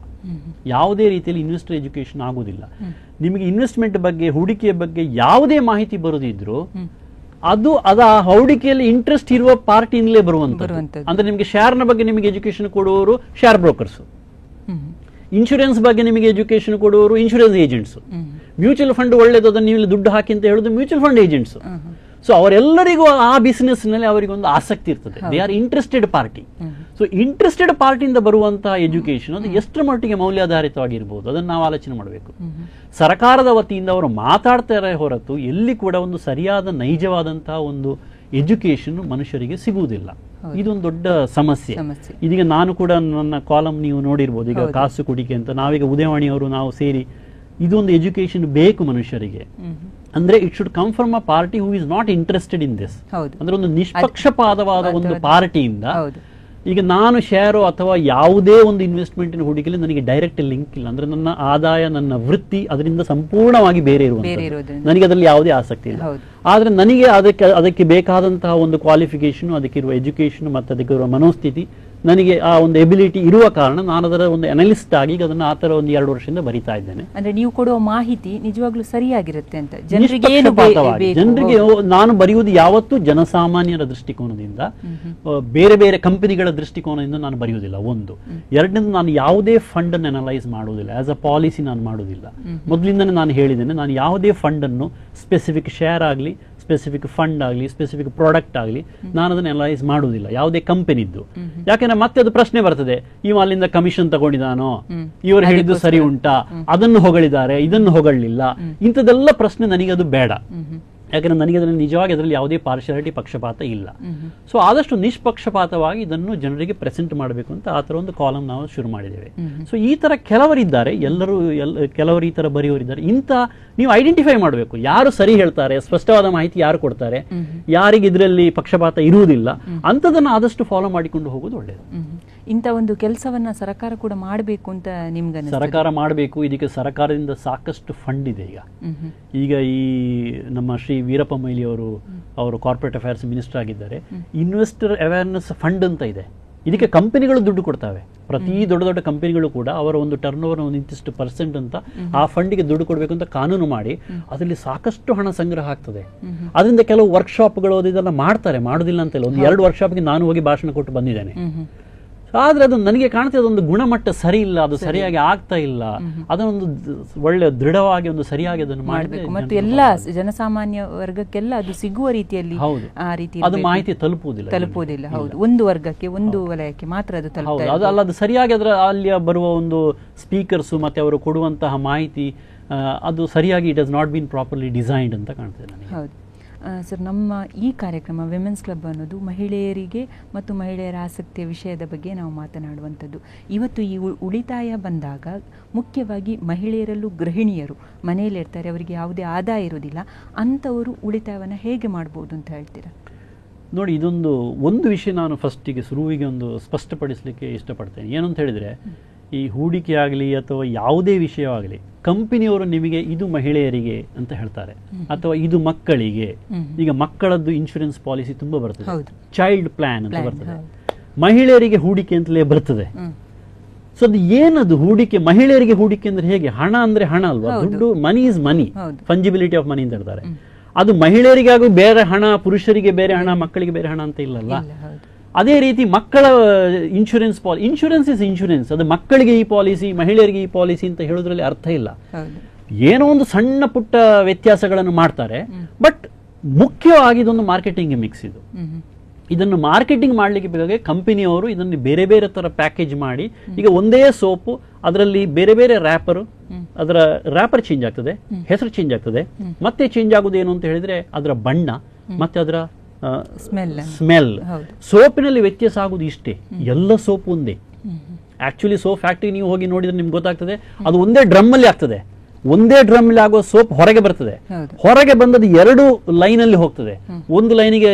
ಯಾವುದೇ ರೀತಿಯಲ್ಲಿ ಇನ್ವೆಸ್ಟರ್ ಎಜುಕೇಶನ್ ಆಗೋದಿಲ್ಲ. ನಿಮಗೆ ಇನ್ವೆಸ್ಟ್ಮೆಂಟ್ ಬಗ್ಗೆ, ಹೂಡಿಕೆಯ ಬಗ್ಗೆ ಯಾವುದೇ ಮಾಹಿತಿ ಬರೋದಿದ್ರು ಅದ ಹೂಡಿಕೆಯಲ್ಲಿ ಇಂಟ್ರೆಸ್ಟ್ ಇರುವ ಪಾರ್ಟಿಯಿಂದಲೇ ಬರುವಂತದ್ದು. ಅಂದ್ರೆ ನಿಮಗೆ ಶೇರ್ನ ಬಗ್ಗೆ ನಿಮಗೆ ಎಜುಕೇಶನ್ ಕೊಡುವವರು ಶೇರ್ ಬ್ರೋಕರ್ಸ್, ಇನ್ಶೂರೆನ್ಸ್ ಬಗ್ಗೆ ನಿಮಗೆ ಎಜುಕೇಶನ್ ಕೊಡುವವರು ಇನ್ಶೂರೆನ್ಸ್ ಏಜೆಂಟ್ಸ್, ಮ್ಯೂಚುವಲ್ ಫಂಡ್ ಒಳ್ಳೇದು ಅದನ್ನು ನೀವು ದುಡ್ಡು ಹಾಕಿ ಅಂತ ಹೇಳೋದು ಮ್ಯೂಚುವಲ್ ಫಂಡ್ ಏಜೆಂಟ್ಸ್. ಸೊ ಅವರೆಲ್ಲರಿಗೂ ಆ ಬಿಸಿನೆಸ್ ನಲ್ಲಿ ಅವರಿಗೊಂದು ಆಸಕ್ತಿ ಇರ್ತದೆ. They are interested party. So interested ಪಾರ್ಟಿಯಿಂದ ಬರುವಂತಹ ಎಜುಕೇಶನ್ ಅದು ಎಷ್ಟರ ಮಟ್ಟಿಗೆ ಮೌಲ್ಯಾಧಾರಿತವಾಗಿರ್ಬೋದು ಅದನ್ನು ನಾವು ಆಲೋಚನೆ ಮಾಡಬೇಕು. ಸರ್ಕಾರದ ವತಿಯಿಂದ ಅವರು ಮಾತಾಡ್ತಾರೆ ಹೊರತು ಎಲ್ಲಿ ಕೂಡ ಒಂದು ಸರಿಯಾದ ನೈಜವಾದಂತಹ ಒಂದು ಎಜುಕೇಶನ್ ಮನುಷ್ಯರಿಗೆ ಸಿಗುವುದಿಲ್ಲ. ಇದೊಂದು ದೊಡ್ಡ ಸಮಸ್ಯೆ. ಇದೀಗ ನಾನು ಕೂಡ ನನ್ನ ಕಾಲಮ್ ನೀವು ನೋಡಿರ್ಬೋದು, ಈಗ ಕಾಸು ಕುಡಿಕೆ ಅಂತ ನಾವೀಗ ಉದಯವಾಣಿಯವರು ನಾವು ಸೇರಿ ಇದೊಂದು ಎಜುಕೇಶನ್ ಬೇಕು ಮನುಷ್ಯರಿಗೆ. ಅಂದ್ರೆ it should come from a party who is not interested in this. ಅಂದ್ರೆ ಒಂದು ನಿಷ್ಪಕ್ಷಪಾತವಾದ ಒಂದು ಪಾರ್ಟಿಯಿಂದ. ಈಗ ನಾನು ಶೇರು ಅಥವಾ ಯಾವುದೇ ಒಂದು ಇನ್ವೆಸ್ಟ್ಮೆಂಟ್ ಹೂಡಿಕೆಯಲ್ಲಿ ನನಗೆ ಡೈರೆಕ್ಟ್ ಲಿಂಕ್ ಇಲ್ಲ. ಅಂದ್ರೆ ನನ್ನ ಆದಾಯ, ನನ್ನ ವೃತ್ತಿ ಅದರಿಂದ ಸಂಪೂರ್ಣವಾಗಿ ಬೇರೆ ಇರುವಂತದ್ದು, ನನಗೆ ಅದರಲ್ಲಿ ಯಾವುದೇ ಆಸಕ್ತಿ ಇಲ್ಲ. ಆದ್ರೆ ನನಗೆ ಅದಕ್ಕೆ ಬೇಕಾದಂತಹ ಒಂದು ಕ್ವಾಲಿಫಿಕೇಶನ್, ಅದಕ್ಕಿರುವ ಎಜುಕೇಶನ್ ಮತ್ತು ಅದಕ್ಕಿರುವ ಮನೋಸ್ಥಿತಿ, ನನಗೆ ಆ ಒಂದು ಎಬಿಲಿಟಿ ಇರುವ ಕಾರಣ ನಾನು ಅದರ ಒಂದು ಅನಲಿಸ್ಟ್ ಆಗಿ ಅದನ್ನು ಆ ತರ ಒಂದು 2 ವರ್ಷದಿಂದ ಬರಿತಾ ಇದ್ದೇನೆ. ಅಂದ್ರೆ ನೀವು ಕೊಡುವ ಮಾಹಿತಿ ನಿಜವಾಗ್ಲೂ ಸರಿಯಾಗಿರುತ್ತೆ ಅಂತ ಜನರಿಗೆ ನಾನು ಬರೆಯುವುದು ಯಾವತ್ತೂ ಜನಸಾಮಾನ್ಯರ ದೃಷ್ಟಿಕೋನದಿಂದ, ಬೇರೆ ಬೇರೆ ಕಂಪನಿಗಳ ದೃಷ್ಟಿಕೋನದಿಂದ ನಾನು ಬರೆಯುವುದಿಲ್ಲ. ಒಂದು. ಎರಡನೇದು, ನಾನು ಯಾವುದೇ ಫಂಡ್ ಅನ್ನು ಅನಲೈಸ್ ಮಾಡುವುದಿಲ್ಲ. ಆಸ್ ಅ ಪಾಲಿಸಿ ನಾನು ಮಾಡುವುದಿಲ್ಲ. ಮೊದಲಿಂದನೇ ನಾನು ಹೇಳಿದ್ದೇನೆ, ನಾನು ಯಾವುದೇ ಫಂಡ್ ಅನ್ನು ಸ್ಪೆಸಿಫಿಕ್ ಶೇರ್ ಆಗಲಿ, ಸ್ಪೆಸಿಫಿಕ್ ಫಂಡ್ ಆಗಲಿ, ಸ್ಪೆಸಿಫಿಕ್ ಪ್ರಾಡಕ್ಟ್ ಆಗಲಿ ನಾನು ಅದನ್ನು ಅನಲೈಸ್ ಮಾಡುವುದಿಲ್ಲ ಯಾವುದೇ ಕಂಪನಿದ್ದು. ಯಾಕೆಂದ್ರೆ ಮತ್ತೆ ಅದು ಪ್ರಶ್ನೆ ಬರ್ತದೆ, ಇವ ಅಲ್ಲಿಂದ ಕಮಿಷನ್ ತಗೊಂಡಿದ್ದಾನೋ, ಇವರು ಹೇಳಿದ್ದು ಸರಿ ಉಂಟಾ, ಅದನ್ನು ಹೊಗಳಿದ್ದಾರೆ, ಇದನ್ನು ಹೊಗಳಲಿಲ್ಲ, ಇಂಥದೆಲ್ಲ ಪ್ರಶ್ನೆ ನನಗೆ ಅದು ಬೇಡ. ಯಾಕಂದ್ರೆ ನನಗೆ ಅದರಲ್ಲಿ ನಿಜವಾಗಿ ಅದರಲ್ಲಿ ಯಾವುದೇ ಪಾರ್ಶಿಯಾಲಿಟಿ, ಪಕ್ಷಪಾತ ಇಲ್ಲ. ಸೊ ಆದಷ್ಟು ನಿಷ್ಪಕ್ಷಪಾತವಾಗಿ ಇದನ್ನು ಜನರಿಗೆ ಪ್ರೆಸೆಂಟ್ ಮಾಡಬೇಕು ಅಂತ ಆ ತರ ಒಂದು ಕಾಲಮ್ ನಾವು ಶುರು ಮಾಡಿದ್ದೇವೆ. ಸೊ ಈ ತರ ಕೆಲವರಿದ್ದಾರೆ, ಕೆಲವರು ಈ ತರ ಬರೆಯೋರಿದ್ದಾರೆ. ಇಂಥ ನೀವು ಐಡೆಂಟಿಫೈ ಮಾಡಬೇಕು, ಯಾರು ಸರಿ ಹೇಳ್ತಾರೆ, ಸ್ಪಷ್ಟವಾದ ಮಾಹಿತಿ ಯಾರು ಕೊಡ್ತಾರೆ, ಯಾರಿಗೆ ಇದರಲ್ಲಿ ಪಕ್ಷಪಾತ ಇರುವುದಿಲ್ಲ, ಅಂಥದನ್ನು ಆದಷ್ಟು ಫಾಲೋ ಮಾಡಿಕೊಂಡು ಹೋಗೋದು ಒಳ್ಳೆಯದು. ಇಂಥ ಒಂದು ಕೆಲಸವನ್ನ ಸರ್ಕಾರ ಕೂಡ ಮಾಡಬೇಕು ಅಂತ ನಿಮ್ಗೆ ಸರ್ಕಾರ ಮಾಡಬೇಕು. ಇದಕ್ಕೆ ಸರ್ಕಾರದಿಂದ ಸಾಕಷ್ಟು ಫಂಡ್ ಇದೆ. ಈಗ ಈ ನಮ್ಮ ಶ್ರೀ ವೀರಪ್ಪ ಮೊಯ್ಲಿ ಅವರು ಕಾರ್ಪೊರೇಟ್ ಅಫೇರ್ಸ್ ಮಿನಿಸ್ಟರ್ ಆಗಿದ್ದಾರೆ. ಇನ್ವೆಸ್ಟರ್ ಅವೇರ್ನೆಸ್ ಫಂಡ್ ಅಂತ ಇದೆ. ಇದಕ್ಕೆ ಕಂಪನಿಗಳು ದುಡ್ಡು ಕೊಡ್ತವೆ. ಪ್ರತಿ ದೊಡ್ಡ ದೊಡ್ಡ ಕಂಪನಿಗಳು ಕೂಡ ಅವರ ಒಂದು ಟರ್ನ್ ಓವರ್ ಒಂದು ಇಂತಿಷ್ಟು % ಅಂತ ಆ ಫಂಡಿಗೆ ದುಡ್ಡು ಕೊಡಬೇಕು ಅಂತ ಕಾನೂನು ಮಾಡಿ ಅದರಲ್ಲಿ ಸಾಕಷ್ಟು ಹಣ ಸಂಗ್ರಹ ಆಗ್ತದೆ. ಅದರಿಂದ ಕೆಲವು ವರ್ಕ್ಶಾಪ್ಗಳು ಇದೆಲ್ಲ ಮಾಡ್ತಾರೆ, ಮಾಡೋದಿಲ್ಲ ಅಂತೆಲ್ಲ. ಒಂದು 2 ವರ್ಕ್ಶಾಪ್ಗೆ ನಾನು ಹೋಗಿ ಭಾಷಣ ಕೊಟ್ಟು ಬಂದಿದ್ದೇನೆ. ಆದ್ರೆ ಅದು ನನಗೆ ಕಾಣ್ತದೆ ಅದೊಂದು ಗುಣಮಟ್ಟ ಸರಿ ಇಲ್ಲ, ಅದು ಸರಿಯಾಗಿ ಆಗ್ತಾ ಇಲ್ಲ, ಅದನ್ನೊಂದು ಒಳ್ಳೆ ದೃಢವಾಗಿ ಒಂದು ಸರಿಯಾಗಿ ಅದನ್ನು ಮಾಡಬೇಕು ಮತ್ತು ಎಲ್ಲ ಜನಸಾಮಾನ್ಯ ವರ್ಗಕ್ಕೆಲ್ಲ ಅದು ಸಿಗುವ ರೀತಿಯಲ್ಲಿ ಆ ರೀತಿ ಅದು ಮಾಹಿತಿ ತಲುಪುವುದಿಲ್ಲ. ಹೌದು, ಒಂದು ವರ್ಗಕ್ಕೆ ಒಂದು ವಲಯಕ್ಕೆ ಮಾತ್ರ ಅದು ತಲುಪುತ್ತದೆ. ಅದು ಅಲ್ಲ, ಅದು ಸರಿಯಾಗಿ ಅದರ ಅಲ್ಲಿ ಬರುವ ಒಂದು ಸ್ಪೀಕರ್ಸ್ ಮತ್ತೆ ಅವರು ಕೊಡುವಂತಹ ಮಾಹಿತಿ ಅದು ಸರಿಯಾಗಿ it has not been properly designed ಅಂತ ಕಾಣ್ತದೆ ನನಗೆ. ಹೌದು ಸರ್, ನಮ್ಮ ಈ ಕಾರ್ಯಕ್ರಮ ವಿಮೆನ್ಸ್ ಕ್ಲಬ್ ಅನ್ನೋದು ಮಹಿಳೆಯರಿಗೆ ಮತ್ತು ಮಹಿಳೆಯರ ಆಸಕ್ತಿಯ ವಿಷಯದ ಬಗ್ಗೆ ನಾವು ಮಾತನಾಡುವಂಥದ್ದು. ಇವತ್ತು ಈ ಉಳಿತಾಯ ಬಂದಾಗ ಮುಖ್ಯವಾಗಿ ಮಹಿಳೆಯರಲ್ಲೂ ಗೃಹಿಣಿಯರು ಮನೆಯಲ್ಲಿರ್ತಾರೆ, ಅವರಿಗೆ ಯಾವುದೇ ಆದಾಯ ಇರೋದಿಲ್ಲ, ಅಂಥವರು ಉಳಿತಾಯವನ್ನು ಹೇಗೆ ಮಾಡ್ಬೋದು ಅಂತ ಹೇಳ್ತೀರಾ? ನೋಡಿ, ಒಂದು ವಿಷಯ ನಾನು ಫಸ್ಟಿಗೆ ಶುರುವಿಗೆ ಒಂದು ಸ್ಪಷ್ಟಪಡಿಸಲಿಕ್ಕೆ ಇಷ್ಟಪಡ್ತೇನೆ. ಏನು ಅಂತ ಹೇಳಿದರೆ, ಈ ಹೂಡಿಕೆ ಆಗಲಿ ಅಥವಾ ಯಾವುದೇ ವಿಷಯವಾಗಲಿ ಕಂಪನಿಯವರು ನಿಮಗೆ ಇದು ಮಹಿಳೆಯರಿಗೆ ಅಂತ ಹೇಳ್ತಾರೆ ಅಥವಾ ಇದು ಮಕ್ಕಳಿಗೆ. ಈಗ ಮಕ್ಕಳದ್ದು ಇನ್ಶೂರೆನ್ಸ್ ಪಾಲಿಸಿ ತುಂಬಾ ಬರ್ತದೆ, ಚೈಲ್ಡ್ ಪ್ಲಾನ್ ಅಂತ ಬರ್ತದೆ, ಮಹಿಳೆಯರಿಗೆ ಹೂಡಿಕೆ ಅಂತಲೇ ಬರ್ತದೆ. ಸೊ ಅದು ಏನದು ಹೂಡಿಕೆ, ಮಹಿಳೆಯರಿಗೆ ಹೂಡಿಕೆ ಅಂದ್ರೆ ಹೇಗೆ? ಹಣ ಅಂದ್ರೆ ಹಣ ಅಲ್ವಾ, ದುಡ್ಡು, money is money, ಫಂಜಿಬಿಲಿಟಿ of money ಅಂತ ಹೇಳ್ತಾರೆ. ಅದು ಮಹಿಳೆಯರಿಗಾಗೂ ಬೇರೆ ಹಣ, ಪುರುಷರಿಗೆ ಬೇರೆ ಹಣ, ಮಕ್ಕಳಿಗೆ ಬೇರೆ ಹಣ ಅಂತ ಇಲ್ಲಲ್ಲ. ಅದೇ ರೀತಿ ಮಕ್ಕಳ ಇನ್ಶೂರೆನ್ಸ್ ಇಸ್ ಇನ್ಶೂರೆನ್ಸ್. ಅದು ಮಕ್ಕಳಿಗೆ ಈ ಪಾಲಿಸಿ, ಮಹಿಳೆಯರಿಗೆ ಈ ಪಾಲಿಸಿ ಅಂತ ಹೇಳೋದ್ರಲ್ಲಿ ಅರ್ಥ ಇಲ್ಲ. ಏನೋ ಒಂದು ಸಣ್ಣ ಪುಟ್ಟ ವ್ಯತ್ಯಾಸಗಳನ್ನು ಮಾಡ್ತಾರೆ, ಬಟ್ ಮುಖ್ಯವಾಗಿ ಇದೊಂದು ಮಾರ್ಕೆಟಿಂಗ್ ಮಿಕ್ಸ್. ಇದನ್ನು ಮಾರ್ಕೆಟಿಂಗ್ ಮಾಡ್ಲಿಕ್ಕೆ ಬೇಕಾಗಿ ಕಂಪನಿಯವರು ಇದನ್ನು ಬೇರೆ ಬೇರೆ ತರ ಪ್ಯಾಕೇಜ್ ಮಾಡಿ, ಈಗ ಒಂದೇ ಸೋಪು ಅದರಲ್ಲಿ ಬೇರೆ ಬೇರೆ ಅದರ ರ್ಯಾಪರ್ ಚೇಂಜ್ ಆಗ್ತದೆ, ಹೆಸರು ಚೇಂಜ್ ಆಗ್ತದೆ, ಮತ್ತೆ ಚೇಂಜ್ ಆಗುವುದು ಏನು ಅಂತ ಹೇಳಿದ್ರೆ ಅದರ ಬಣ್ಣ ಮತ್ತೆ ಅದರ ಸ್ಮೆಲ್. ಸೋಪಿನಲ್ಲಿ ವ್ಯತ್ಯಾಸ ಆಗುದು ಇಷ್ಟೇ, ಎಲ್ಲ ಸೋಪ್ ಒಂದೇ. ಆಕ್ಚುಲಿ ಸೋಪ್ ಫ್ಯಾಕ್ಟರಿ ನೀವು ಹೋಗಿ ನೋಡಿದ್ರೆ ನಿಮ್ಗೆ ಗೊತ್ತಾಗ್ತದೆ, ಅದು ಒಂದೇ ಡ್ರಮ್ ಅಲ್ಲಿ ಆಗ್ತದೆ. ಒಂದೇ ಡ್ರಮ್ ಅಲ್ಲಿ ಆಗುವ ಸೋಪ್ ಹೊರಗೆ ಬರ್ತದೆ, ಹೊರಗೆ ಬಂದದ್ದು 2 ಲೈನಲ್ಲಿ ಹೋಗ್ತದೆ. ಒಂದು ಲೈನಿಗೆ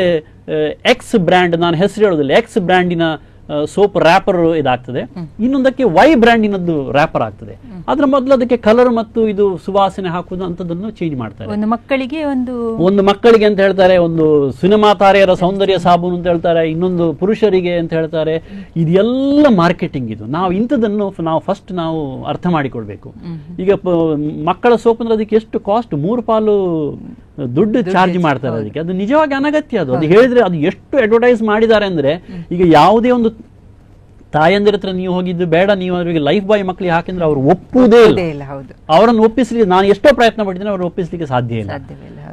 ಎಕ್ಸ್ ಬ್ರ್ಯಾಂಡ್, ನಾನು ಹೆಸರು ಹೇಳೋದಿಲ್ಲ, ಎಕ್ಸ್ ಬ್ರ್ಯಾಂಡಿನ ಸೋಪ್ ರ್ಯಾಪರ್ ಇದಾಗ್ತದೆ, ಇನ್ನೊಂದಕ್ಕೆ ವೈ ಬ್ರ್ಯಾಂಡಿನದ್ದು ರ್ಯಾಪರ್ ಆಗ್ತದೆ. ಅದ್ರ ಮೊದಲು ಅದಕ್ಕೆ ಕಲರ್ ಮತ್ತು ಇದು ಸುವಾಸನೆ ಹಾಕುವುದು ಅಂತದನ್ನು ಚೇಂಜ್ ಮಾಡ್ತಾರೆ. ಒಂದು ಮಕ್ಕಳಿಗೆ ಅಂತ ಹೇಳ್ತಾರೆ, ಒಂದು ಸಿನಿಮಾ ತಾರೆಯರ ಸೌಂದರ್ಯ ಸಾಬೂನು ಅಂತ ಹೇಳ್ತಾರೆ, ಇನ್ನೊಂದು ಪುರುಷರಿಗೆ ಅಂತ ಹೇಳ್ತಾರೆ. ಇದೆಲ್ಲ ಮಾರ್ಕೆಟಿಂಗ್. ಇದು ನಾವು ಇಂಥದನ್ನು ಫಸ್ಟ್ ನಾವು ಅರ್ಥ ಮಾಡಿಕೊಳ್ಬೇಕು. ಈಗ ಮಕ್ಕಳ ಸೋಪ್ ಅಂದ್ರೆ ಅದಕ್ಕೆ ಎಷ್ಟು ಕಾಸ್ಟ್, 3 ಪಾಲು ದುಡ್ಡು ಚಾರ್ಜ್ ಮಾಡ್ತಾರೆ ಅದಕ್ಕೆ. ಅದು ನಿಜವಾಗಿ ಅನಗತ್ಯ. ಅದು ಹೇಳಿದ್ರೆ ಅದು ಎಷ್ಟು ಅಡ್ವರ್ಟೈಸ್ ಮಾಡಿದ್ದಾರೆ ಅಂದ್ರೆ, ಈಗ ಯಾವುದೇ ಒಂದು ತಾಯಂದಿರ ಹತ್ರ ನೀವು ಹೋಗಿದ್ದು ಬೇಡ, ನೀವು ಅವರಿಗೆ ಲೈಫ್ ಬಾಯ್ ಮಕ್ಕಳಿಗೆ ಹಾಕಿದ್ರೆ ಅವ್ರು ಒಪ್ಪುವುದೇ ಇಲ್ಲ. ಅವರನ್ನು ಒಪ್ಪಿಸ್ಲಿಕ್ಕೆ ನಾನು ಎಷ್ಟೋ ಪ್ರಯತ್ನ ಪಟ್ಟಿದ್ದೇನೆ, ಅವ್ರು ಒಪ್ಪಿಸ್ಲಿಕ್ಕೆ ಸಾಧ್ಯ ಇಲ್ಲ.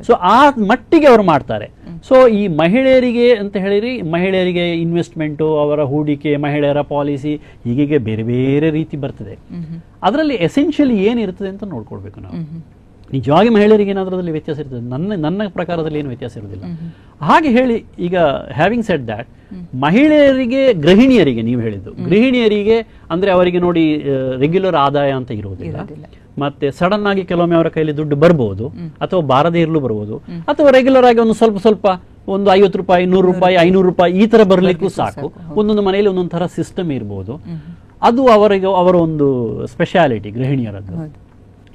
ಸೊ ಆ ಮಟ್ಟಿಗೆ ಅವರು ಮಾಡ್ತಾರೆ. ಸೊ ಈ ಮಹಿಳೆಯರಿಗೆ ಅಂತ ಹೇಳಿರಿ, ಮಹಿಳೆಯರಿಗೆ ಇನ್ವೆಸ್ಟ್ಮೆಂಟು, ಅವರ ಹೂಡಿಕೆ, ಮಹಿಳೆಯರ ಪಾಲಿಸಿ, ಹೀಗೆ ಬೇರೆ ಬೇರೆ ರೀತಿ ಬರ್ತದೆ. ಅದರಲ್ಲಿ ಎಸೆನ್ಷಿಯಲಿ ಏನಿರ್ತದೆ ಅಂತ ನೋಡ್ಕೊಳ್ಬೇಕು ನಾವು. ನಿಜವಾಗಿ ಮಹಿಳೆಯರಿಗೆ ಏನಾದರೂ ಅದರಲ್ಲಿ ವ್ಯತ್ಯಾಸ ಇರ್ತದೆ? ನನ್ನ ಪ್ರಕಾರದಲ್ಲಿ ಏನು ವ್ಯತ್ಯಾಸ ಇರೋದಿಲ್ಲ. ಹಾಗೆ ಹೇಳಿ, ಈಗ ಹ್ಯಾವಿಂಗ್ ಸೆಡ್ ದ್ಯಾಟ್, ಮಹಿಳೆಯರಿಗೆ, ಗೃಹಿಣಿಯರಿಗೆ ನೀವು ಹೇಳಿದ್ದು, ಗೃಹಿಣಿಯರಿಗೆ ಅಂದ್ರೆ ಅವರಿಗೆ ನೋಡಿ ರೆಗ್ಯುಲರ್ ಆದಾಯ ಅಂತ ಇರುವುದಿಲ್ಲ. ಮತ್ತೆ ಸಡನ್ ಆಗಿ ಕೆಲವೊಮ್ಮೆ ಅವರ ಕೈಯಲ್ಲಿ ದುಡ್ಡು ಬರ್ಬೋದು, ಅಥವಾ ಬಾರದೇ ಇರಲು ಬರ್ಬೋದು, ಅಥವಾ ರೆಗ್ಯುಲರ್ ಆಗಿ ಒಂದು ಸ್ವಲ್ಪ ಒಂದು 50 ರೂಪಾಯಿ, 100 ರೂಪಾಯಿ, 500 ರೂಪಾಯಿ ಈ ತರ ಬರಲಿಕ್ಕೂ ಸಾಕು. ಒಂದೊಂದು ಮನೆಯಲ್ಲಿ ಒಂದೊಂದು ತರ ಸಿಸ್ಟಮ್ ಇರ್ಬೋದು. ಅದು ಅವರ ಒಂದು ಸ್ಪೆಷಾಲಿಟಿ ಗೃಹಿಣಿಯರದ್ದು.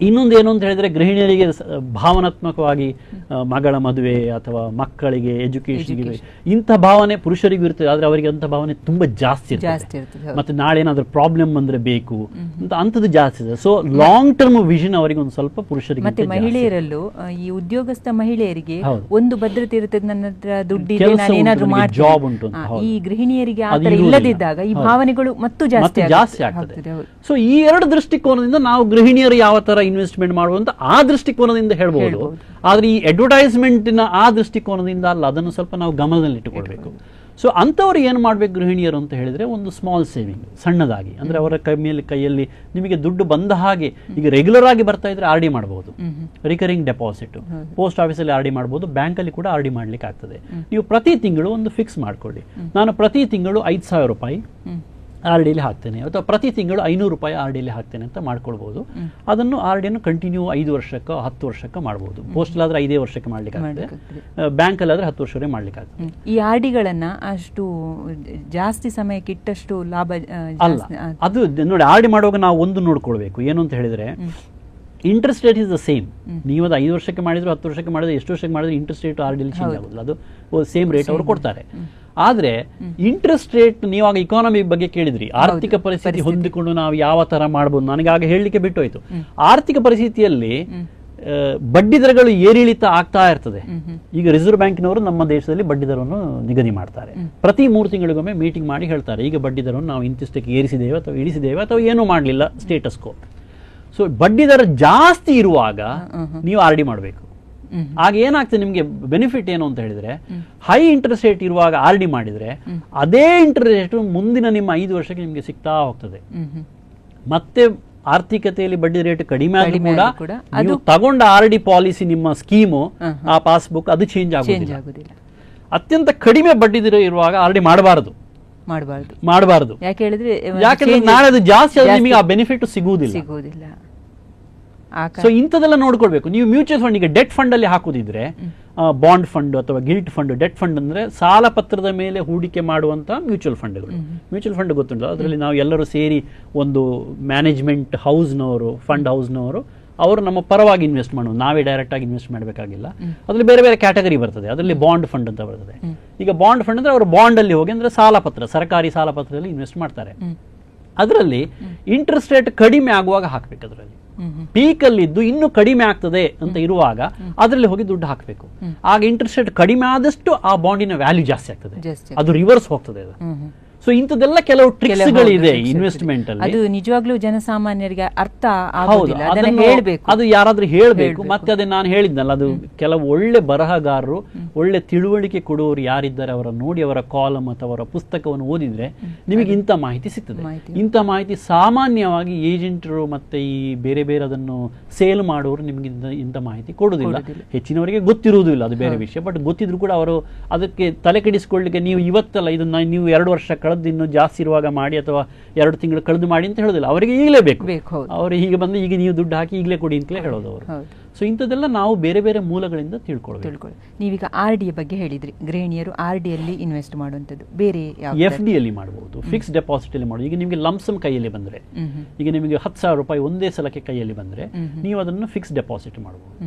ಇನ್ನೊಂದು ಏನು ಅಂತ ಹೇಳಿದ್ರೆ, ಗೃಹಿಣಿಯರಿಗೆ ಭಾವನಾತ್ಮಕವಾಗಿ ಮಗಳ ಮದುವೆ ಅಥವಾ ಮಕ್ಕಳಿಗೆ ಎಜುಕೇಶನ್ಗೆ ಇಂಥ ಭಾವನೆ ಪುರುಷರಿಗೂ ಇರ್ತದೆ, ಆದ್ರೆ ಅವರಿಗೆ ಅಂತ ಭಾವನೆ ತುಂಬಾ ಜಾಸ್ತಿ ಇರ್ತದೆ. ಮತ್ತೆ ನಾಳೆ ಏನಾದ್ರೂ ಪ್ರಾಬ್ಲಮ್ ಬಂದ್ರೆ ಬೇಕು ಅಂತ ಅಂಥದ್ದು ಜಾಸ್ತಿ ಇದೆ. ಸೊ ಲಾಂಗ್ ಟರ್ಮ್ ವಿಷನ್ ಅವರಿಗೆ ಒಂದು ಸ್ವಲ್ಪ ಪುರುಷರಿಗೆ. ಮತ್ತೆ ಮಹಿಳೆಯರಲ್ಲೂ ಈ ಉದ್ಯೋಗಸ್ಥ ಮಹಿಳೆಯರಿಗೆ ಒಂದು ಭದ್ರತೆ ಇರ್ತದೆ, ನನ್ನ ಹತ್ರ ದುಡ್ಡಿದೆ, ನಾನು ಏನಾದ್ರೂ ಮಾಡ್ತೀನಿ, ಜಾಬ್ ಉಂಟು. ಈ ಗೃಹಿಣಿಯರಿಗೆ ಆ ತರ ಇಲ್ಲದಿದ್ದಾಗ ಈ ಭಾವನೆಗಳು ಮತ್ತು ಜಾಸ್ತಿ ಆಗ್ತದೆ. ಸೊ ಈ 2 ದೃಷ್ಟಿಕೋನದಿಂದ ನಾವು ಗೃಹಿಣಿಯರು ಯಾವ ತರ ಇನ್ವೆಸ್ಟ್ಮೆಂಟ್ ಮಾಡುವಂತ ಆ ದೃಷ್ಟಿಕೋನದಿಂದ ಹೇಳ್ಬಹುದು. ಆದ್ರೆ ಈ ಅಡ್ವರ್ಟೈಸ್ಮೆಂಟಿನ ಆ ದೃಷ್ಟಿಕೋನದಿಂದ ಅಲ್ಲ, ಅದನ್ನು ಸ್ವಲ್ಪ ನಾವು ಗಮನದಲ್ಲಿ ಇಟ್ಟುಕೊಳ್ಬೇಕು. ಸೊ ಅಂಥವ್ರು ಏನು ಮಾಡ್ಬೇಕು ಗೃಹಿಣಿಯರು ಅಂತ ಹೇಳಿದ್ರೆ, ಒಂದು ಸ್ಮಾಲ್ ಸೇವಿಂಗ್, ಸಣ್ಣದಾಗಿ, ಅಂದ್ರೆ ಅವರ ಕೈಯಲ್ಲಿ ನಿಮಗೆ ದುಡ್ಡು ಬಂದ ಹಾಗೆ, ಈಗ ರೆಗ್ಯುಲರ್ ಆಗಿ ಬರ್ತಾ ಇದ್ರೆ ಆರ್ ಡಿ ಮಾಡಬಹುದು, ರಿಕರಿಂಗ್ ಡೆಪಾಸಿಟ್, ಪೋಸ್ಟ್ ಆಫೀಸಲ್ಲಿ ಆರ್ ಡಿ ಮಾಡಬಹುದು, ಬ್ಯಾಂಕ್ ಅಲ್ಲಿ ಕೂಡ ಆರ್ ಡಿ ಮಾಡ್ಲಿಕ್ಕೆ ಆಗ್ತದೆ. ನೀವು ಪ್ರತಿ ತಿಂಗಳು ಒಂದು ಫಿಕ್ಸ್ ಮಾಡ್ಕೊಳ್ಳಿ, ನಾನು ಪ್ರತಿ ತಿಂಗಳು 5,000 ರೂಪಾಯಿ ಆರ್ ಡಿಲಿ ಹಾಕ್ತೇನೆ, ಅಥವಾ ಪ್ರತಿ ತಿಂಗಳು 500 ರೂಪಾಯಿ ಆರ್ ಡಿಲಿ ಹಾಕ್ತೇನೆ ಅಂತ ಮಾಡ್ಕೊಳ್ಬಹುದು. ಅದನ್ನು ಆರ್ ಡಿಯನ್ನು ಕಂಟಿನ್ಯೂ 5 ವರ್ಷಕ್ಕೆ 10 ವರ್ಷಕ್ಕೆ ಮಾಡಬಹುದು. ಪೋಸ್ಟಲ್ ಆದ್ರೆ 5 ವರ್ಷಕ್ಕೆ ಮಾಡ್ಲಿಕ್ಕೆ ಆಗ್ತದೆ, ಬ್ಯಾಂಕ್ ಅಲ್ಲಿ ಆದ್ರೆ 10 ವರ್ಷವರೆಗೆ ಮಾಡ್ಲಿಕ್ಕೆ ಆಗ್ತದೆ. ಈ ಆರ್ ಡಿಗಳನ್ನ ಅಷ್ಟು ಜಾಸ್ತಿ ಸಮಯಕ್ಕೆ ಇಟ್ಟಷ್ಟು ಲಾಭ ಅಲ್ಲ. ಅದು ನೋಡಿ, ಆರ್ ಡಿ ಮಾಡುವಾಗ ನಾವು ಒಂದು ನೋಡ್ಕೊಳ್ಬೇಕು, ಏನು ಅಂತ ಹೇಳಿದ್ರೆ, interest rate is the same. ನೀವು ಅದು 5 ವರ್ಷಕ್ಕೆ ಮಾಡಿದ್ರು 10 ವರ್ಷಕ್ಕೆ ಮಾಡಿದ್ರೆ ಎಷ್ಟು ವರ್ಷಕ್ಕೆ ಮಾಡಿದ್ರೆ ಇಂಟ್ರೆಸ್ಟ್ ರೇಟ್ ಆರ್ ಡಿಲಿ ಚೇಂಜ್ ಆಗುದಿಲ್ಲ, ಅದು ಸೇಮ್ ರೇಟ್ ಅವರು ಕೊಡ್ತಾರೆ. ಆದ್ರೆ ಇಂಟ್ರೆಸ್ಟ್ ರೇಟ್, ನೀವಾಗ ಇಕಾನಮಿ ಬಗ್ಗೆ ಕೇಳಿದ್ರಿ, ಆರ್ಥಿಕ ಪರಿಸ್ಥಿತಿ ಹೊಂದಿಕೊಂಡು ನಾವು ಯಾವ ತರ ಮಾಡಬಹುದು, ನನಗೆ ಆಗ ಹೇಳಲಿಕ್ಕೆ ಬಿಟ್ಟೋಯ್ತು. ಆರ್ಥಿಕ ಪರಿಸ್ಥಿತಿಯಲ್ಲಿ ಬಡ್ಡಿ ದರಗಳು ಏರಿಳಿತ ಆಗ್ತಾ ಇರ್ತದೆ. ಈಗ ರಿಸರ್ವ್ ಬ್ಯಾಂಕ್ನವರು ನಮ್ಮ ದೇಶದಲ್ಲಿ ಬಡ್ಡಿ ದರವನ್ನು ನಿಗದಿ ಮಾಡ್ತಾರೆ. ಪ್ರತಿ 3 ತಿಂಗಳಿಗೊಮ್ಮೆ ಮೀಟಿಂಗ್ ಮಾಡಿ ಹೇಳ್ತಾರೆ, ಈಗ ಬಡ್ಡಿ ದರವನ್ನು ನಾವು ಇಂತಿಷ್ಟಕ್ಕೆ ಏರಿಸಿದ್ದೇವೆ ಅಥವಾ ಇಳಿಸಿದ್ದೇವೆ ಅಥವಾ ಏನೂ ಮಾಡಲಿಲ್ಲ, ಸ್ಟೇಟಸ್ ಕೋ. ಸೊ ಬಡ್ಡಿ ದರ ಜಾಸ್ತಿ ಇರುವಾಗ ನೀವು ಆರ್ ಡಿ ಮಾಡಬೇಕು. ಆಗ ಏನಾಗ್ತದೆ, ನಿಮಗೆ ಬೆನಿಫಿಟ್ ಏನು ಅಂತ ಹೇಳಿದ್ರೆ, ಹೈ ಇಂಟ್ರೆಸ್ಟ್ ರೇಟ್ ಇರುವಾಗ ಆರ್ ಡಿ ಮಾಡಿದ್ರೆ ಅದೇ ಇಂಟ್ರೆಸ್ಟ್ ರೇಟ್ ಮುಂದಿನ ನಿಮ್ಮ 5 ವರ್ಷಕ್ಕೆ ನಿಮಗೆ ಸಿಗ್ತಾ ಹೋಗ್ತದೆ. ಮತ್ತೆ ಆರ್ಥಿಕತೆಯಲ್ಲಿ ಬಡ್ಡಿ ರೇಟ್ ಕಡಿಮೆ ಆದ್ರೂ ಕೂಡ ನೀವು ತಗೊಂಡ ಆರ್ ಡಿ ಪಾಲಿಸಿ, ನಿಮ್ಮ ಸ್ಕೀಮು, ಆ ಪಾಸ್ಬುಕ್ ಅದು ಚೇಂಜ್ ಆಗುದಿಲ್ಲ. ಅತ್ಯಂತ ಕಡಿಮೆ ಬಡ್ಡಿ ದರ ಇರುವಾಗ ಆರ್ ಡಿ ಮಾಡಬಾರದು. ಯಾಕಂದ್ರೆ ನಾಳೆ ಅದು ಜಾಸ್ತಿ ಆದ್ರೆ ನಿಮಗೆ ಆ ಬೆನಿಫಿಟ್ ಸಿಗುವುದಿಲ್ಲ. ಸೊ ಇಂಥದೆಲ್ಲ ನೋಡ್ಕೊಳ್ಬೇಕು. ನೀವು ಮ್ಯೂಚುವಲ್ ಫಂಡ್, ಈಗ ಡೆಟ್ ಫಂಡ್ ಅಲ್ಲಿ ಹಾಕುದಿದ್ರೆ, ಬಾಂಡ್ ಫಂಡ್ ಅಥವಾ ಗಿಲ್ಟ್ ಫಂಡ್, ಡೆಟ್ ಫಂಡ್ ಅಂದ್ರೆ ಸಾಲ ಪತ್ರದ ಮೇಲೆ ಹೂಡಿಕೆ ಮಾಡುವಂತ ಮ್ಯೂಚುವಲ್ ಫಂಡ್ಗಳು. ಮ್ಯೂಚುವಲ್ ಫಂಡ್ ಗೊತ್ತುಂಟು, ಅದರಲ್ಲಿ ನಾವು ಎಲ್ಲರೂ ಸೇರಿ ಒಂದು ಮ್ಯಾನೇಜ್ಮೆಂಟ್ ಹೌಸ್ನವರು, ಫಂಡ್ ಹೌಸ್ನವರು, ಅವರು ನಮ್ಮ ಪರವಾಗಿ ಇನ್ವೆಸ್ಟ್ ಮಾಡೋದು, ನಾವೇ ಡೈರೆಕ್ಟ್ ಆಗಿ ಇನ್ವೆಸ್ಟ್ ಮಾಡಬೇಕಾಗಿಲ್ಲ. ಅದರಲ್ಲಿ ಬೇರೆ ಬೇರೆ ಕ್ಯಾಟಗರಿ ಬರ್ತದೆ. ಅದರಲ್ಲಿ ಬಾಂಡ್ ಫಂಡ್ ಅಂತ ಬರ್ತದೆ. ಈಗ ಬಾಂಡ್ ಫಂಡ್ ಅಂದ್ರೆ ಅವರು ಬಾಂಡ್ ಅಲ್ಲಿ ಹೋಗಿ, ಅಂದ್ರೆ ಸಾಲ ಪತ್ರ, ಸರ್ಕಾರಿ ಸಾಲ ಪತ್ರದಲ್ಲಿ ಇನ್ವೆಸ್ಟ್ ಮಾಡ್ತಾರೆ. ಅದರಲ್ಲಿ ಇಂಟ್ರೆಸ್ಟ್ ರೇಟ್ ಕಡಿಮೆ ಆಗುವಾಗ ಹಾಕ್ಬೇಕು. ಅದರಲ್ಲಿ ಪೀಕ್ ಅಲ್ಲಿ ಇದ್ದು ಇನ್ನು ಕಡಿಮೆ ಆಗ್ತದೆ ಅಂತ ಇರುವಾಗ ಅದರಲ್ಲಿ ಹೋಗಿ ದುಡ್ಡು ಹಾಕಬೇಕು. ಆಗ ಇಂಟ್ರೆಸ್ಟ್ ರೇಟ್ ಕಡಿಮೆ ಆದಷ್ಟು ಆ ಬಾಂಡಿನ ವ್ಯಾಲ್ಯೂ ಜಾಸ್ತಿ ಆಗ್ತದೆ, ಅದು ರಿವರ್ಸ್ ಹೋಗ್ತದೆ. ಸೊ ಇಂಥದ್ದೆಲ್ಲ ಕೆಲವು ಟ್ರಿಕ್ಸ್ ಗಳಿದೆ ಇನ್ವೆಸ್ಟ್ಮೆಂಟ್ ಅಲ್ಲಿ. ಅದು ನಿಜವಾಗ್ಲೂ ಜನಸಾಮಾನ್ಯರಿಗೆ ಅರ್ಥ ಆಗೋದಿಲ್ಲ, ಅದನ್ನ ಹೇಳ್ಬೇಕು, ಅದು ಯಾರಾದ್ರೂ ಹೇಳ್ಬೇಕು. ಮತ್ತೆ ಅದೇ ನಾನು ಹೇಳಿದ್ನಲ್ಲ, ಅದು ಕೆಲವು ಒಳ್ಳೆ ಬರಹಗಾರರು, ಒಳ್ಳೆ ತಿಳುವಳಿಕೆ ಕೊಡುವವರು ಯಾರಿದ್ದಾರೆ ಅವರ ನೋಡಿ, ಅವರ ಕಾಲಮ್ ಅಥವಾ ಅವರ ಪುಸ್ತಕವನ್ನು ಓದಿದ್ರೆ ನಿಮಗೆ ಇಂಥ ಮಾಹಿತಿ ಸಿಗ್ತದೆ. ಇಂಥ ಮಾಹಿತಿ ಸಾಮಾನ್ಯವಾಗಿ ಏಜೆಂಟರು ಮತ್ತೆ ಈ ಬೇರೆ ಬೇರೆ ಅದನ್ನು ಸೇಲ್ ಮಾಡುವವರು ನಿಮಗೆ ಇಂಥ ಮಾಹಿತಿ ಕೊಡುವುದಿಲ್ಲ. ಹೆಚ್ಚಿನವರಿಗೆ ಗೊತ್ತಿರುವುದಿಲ್ಲ, ಅದು ಬೇರೆ ವಿಷಯ. ಬಟ್ ಗೊತ್ತಿದ್ರು ಕೂಡ ಅವರು ಅದಕ್ಕೆ ತಲೆ ಕೆಡಿಸಿಕೊಳ್ಳಿಕ್ಕೆ, ನೀವು ಇವತ್ತಲ್ಲ ಇದನ್ನ ನೀವು 2 ವರ್ಷ ಇನ್ನು ಜಾಸ್ತಿ ಇರುವಾಗ ಮಾಡಿ ಅಥವಾ 2 ತಿಂಗಳು ಕಳೆದು ಮಾಡಿ ಅಂತ ಹೇಳೋದಿಲ್ಲ. ಅವರಿಗೆ ಈಗಲೇ ಬೇಕು, ಅವರು ಹೀಗೆ ಬಂದು ಈಗ ನೀವು ದುಡ್ಡು ಹಾಕಿ ಈಗಲೇ ಕೊಡಿ ಅಂತಲೇ ಹೇಳೋದು ಅವರು. ಸೊ ಇಂಥದ್ದೆಲ್ಲ ನಾವು ಬೇರೆ ಬೇರೆ ಮೂಲಗಳಿಂದ ತಿಳ್ಕೊಳ್ಬೇಕು. ನೀವೀಗ ಆರ್ ಡಿ ಬಗ್ಗೆ ಹೇಳಿದ್ರಿ, ಗೃಹಿಣಿಯರು ಆರ್ ಡಿ ಅಲ್ಲಿ ಇನ್ವೆಸ್ಟ್ ಮಾಡುವಂಥದ್ದು, ಬೇರೆ ಎಫ್ ಡಿ ಅಲ್ಲಿ ಮಾಡಬಹುದು, ಫಿಕ್ಸ್ ಡೆಪಾಸಿಟ್ ಅಲ್ಲಿ ಮಾಡಬಹುದು. ಈಗ ನಿಮಗೆ ಲಂಪ್ಸಮ್ ಕೈಯಲ್ಲಿ ಬಂದ್ರೆ, ಈಗ ನಿಮಗೆ 10,000 ರೂಪಾಯಿ ಒಂದೇ ಸಲಕ್ಕೆ ಕೈಯಲ್ಲಿ ಬಂದ್ರೆ ನೀವು ಅದನ್ನು ಫಿಕ್ಸ್ ಡೆಪಾಸಿಟ್ ಮಾಡಬಹುದು.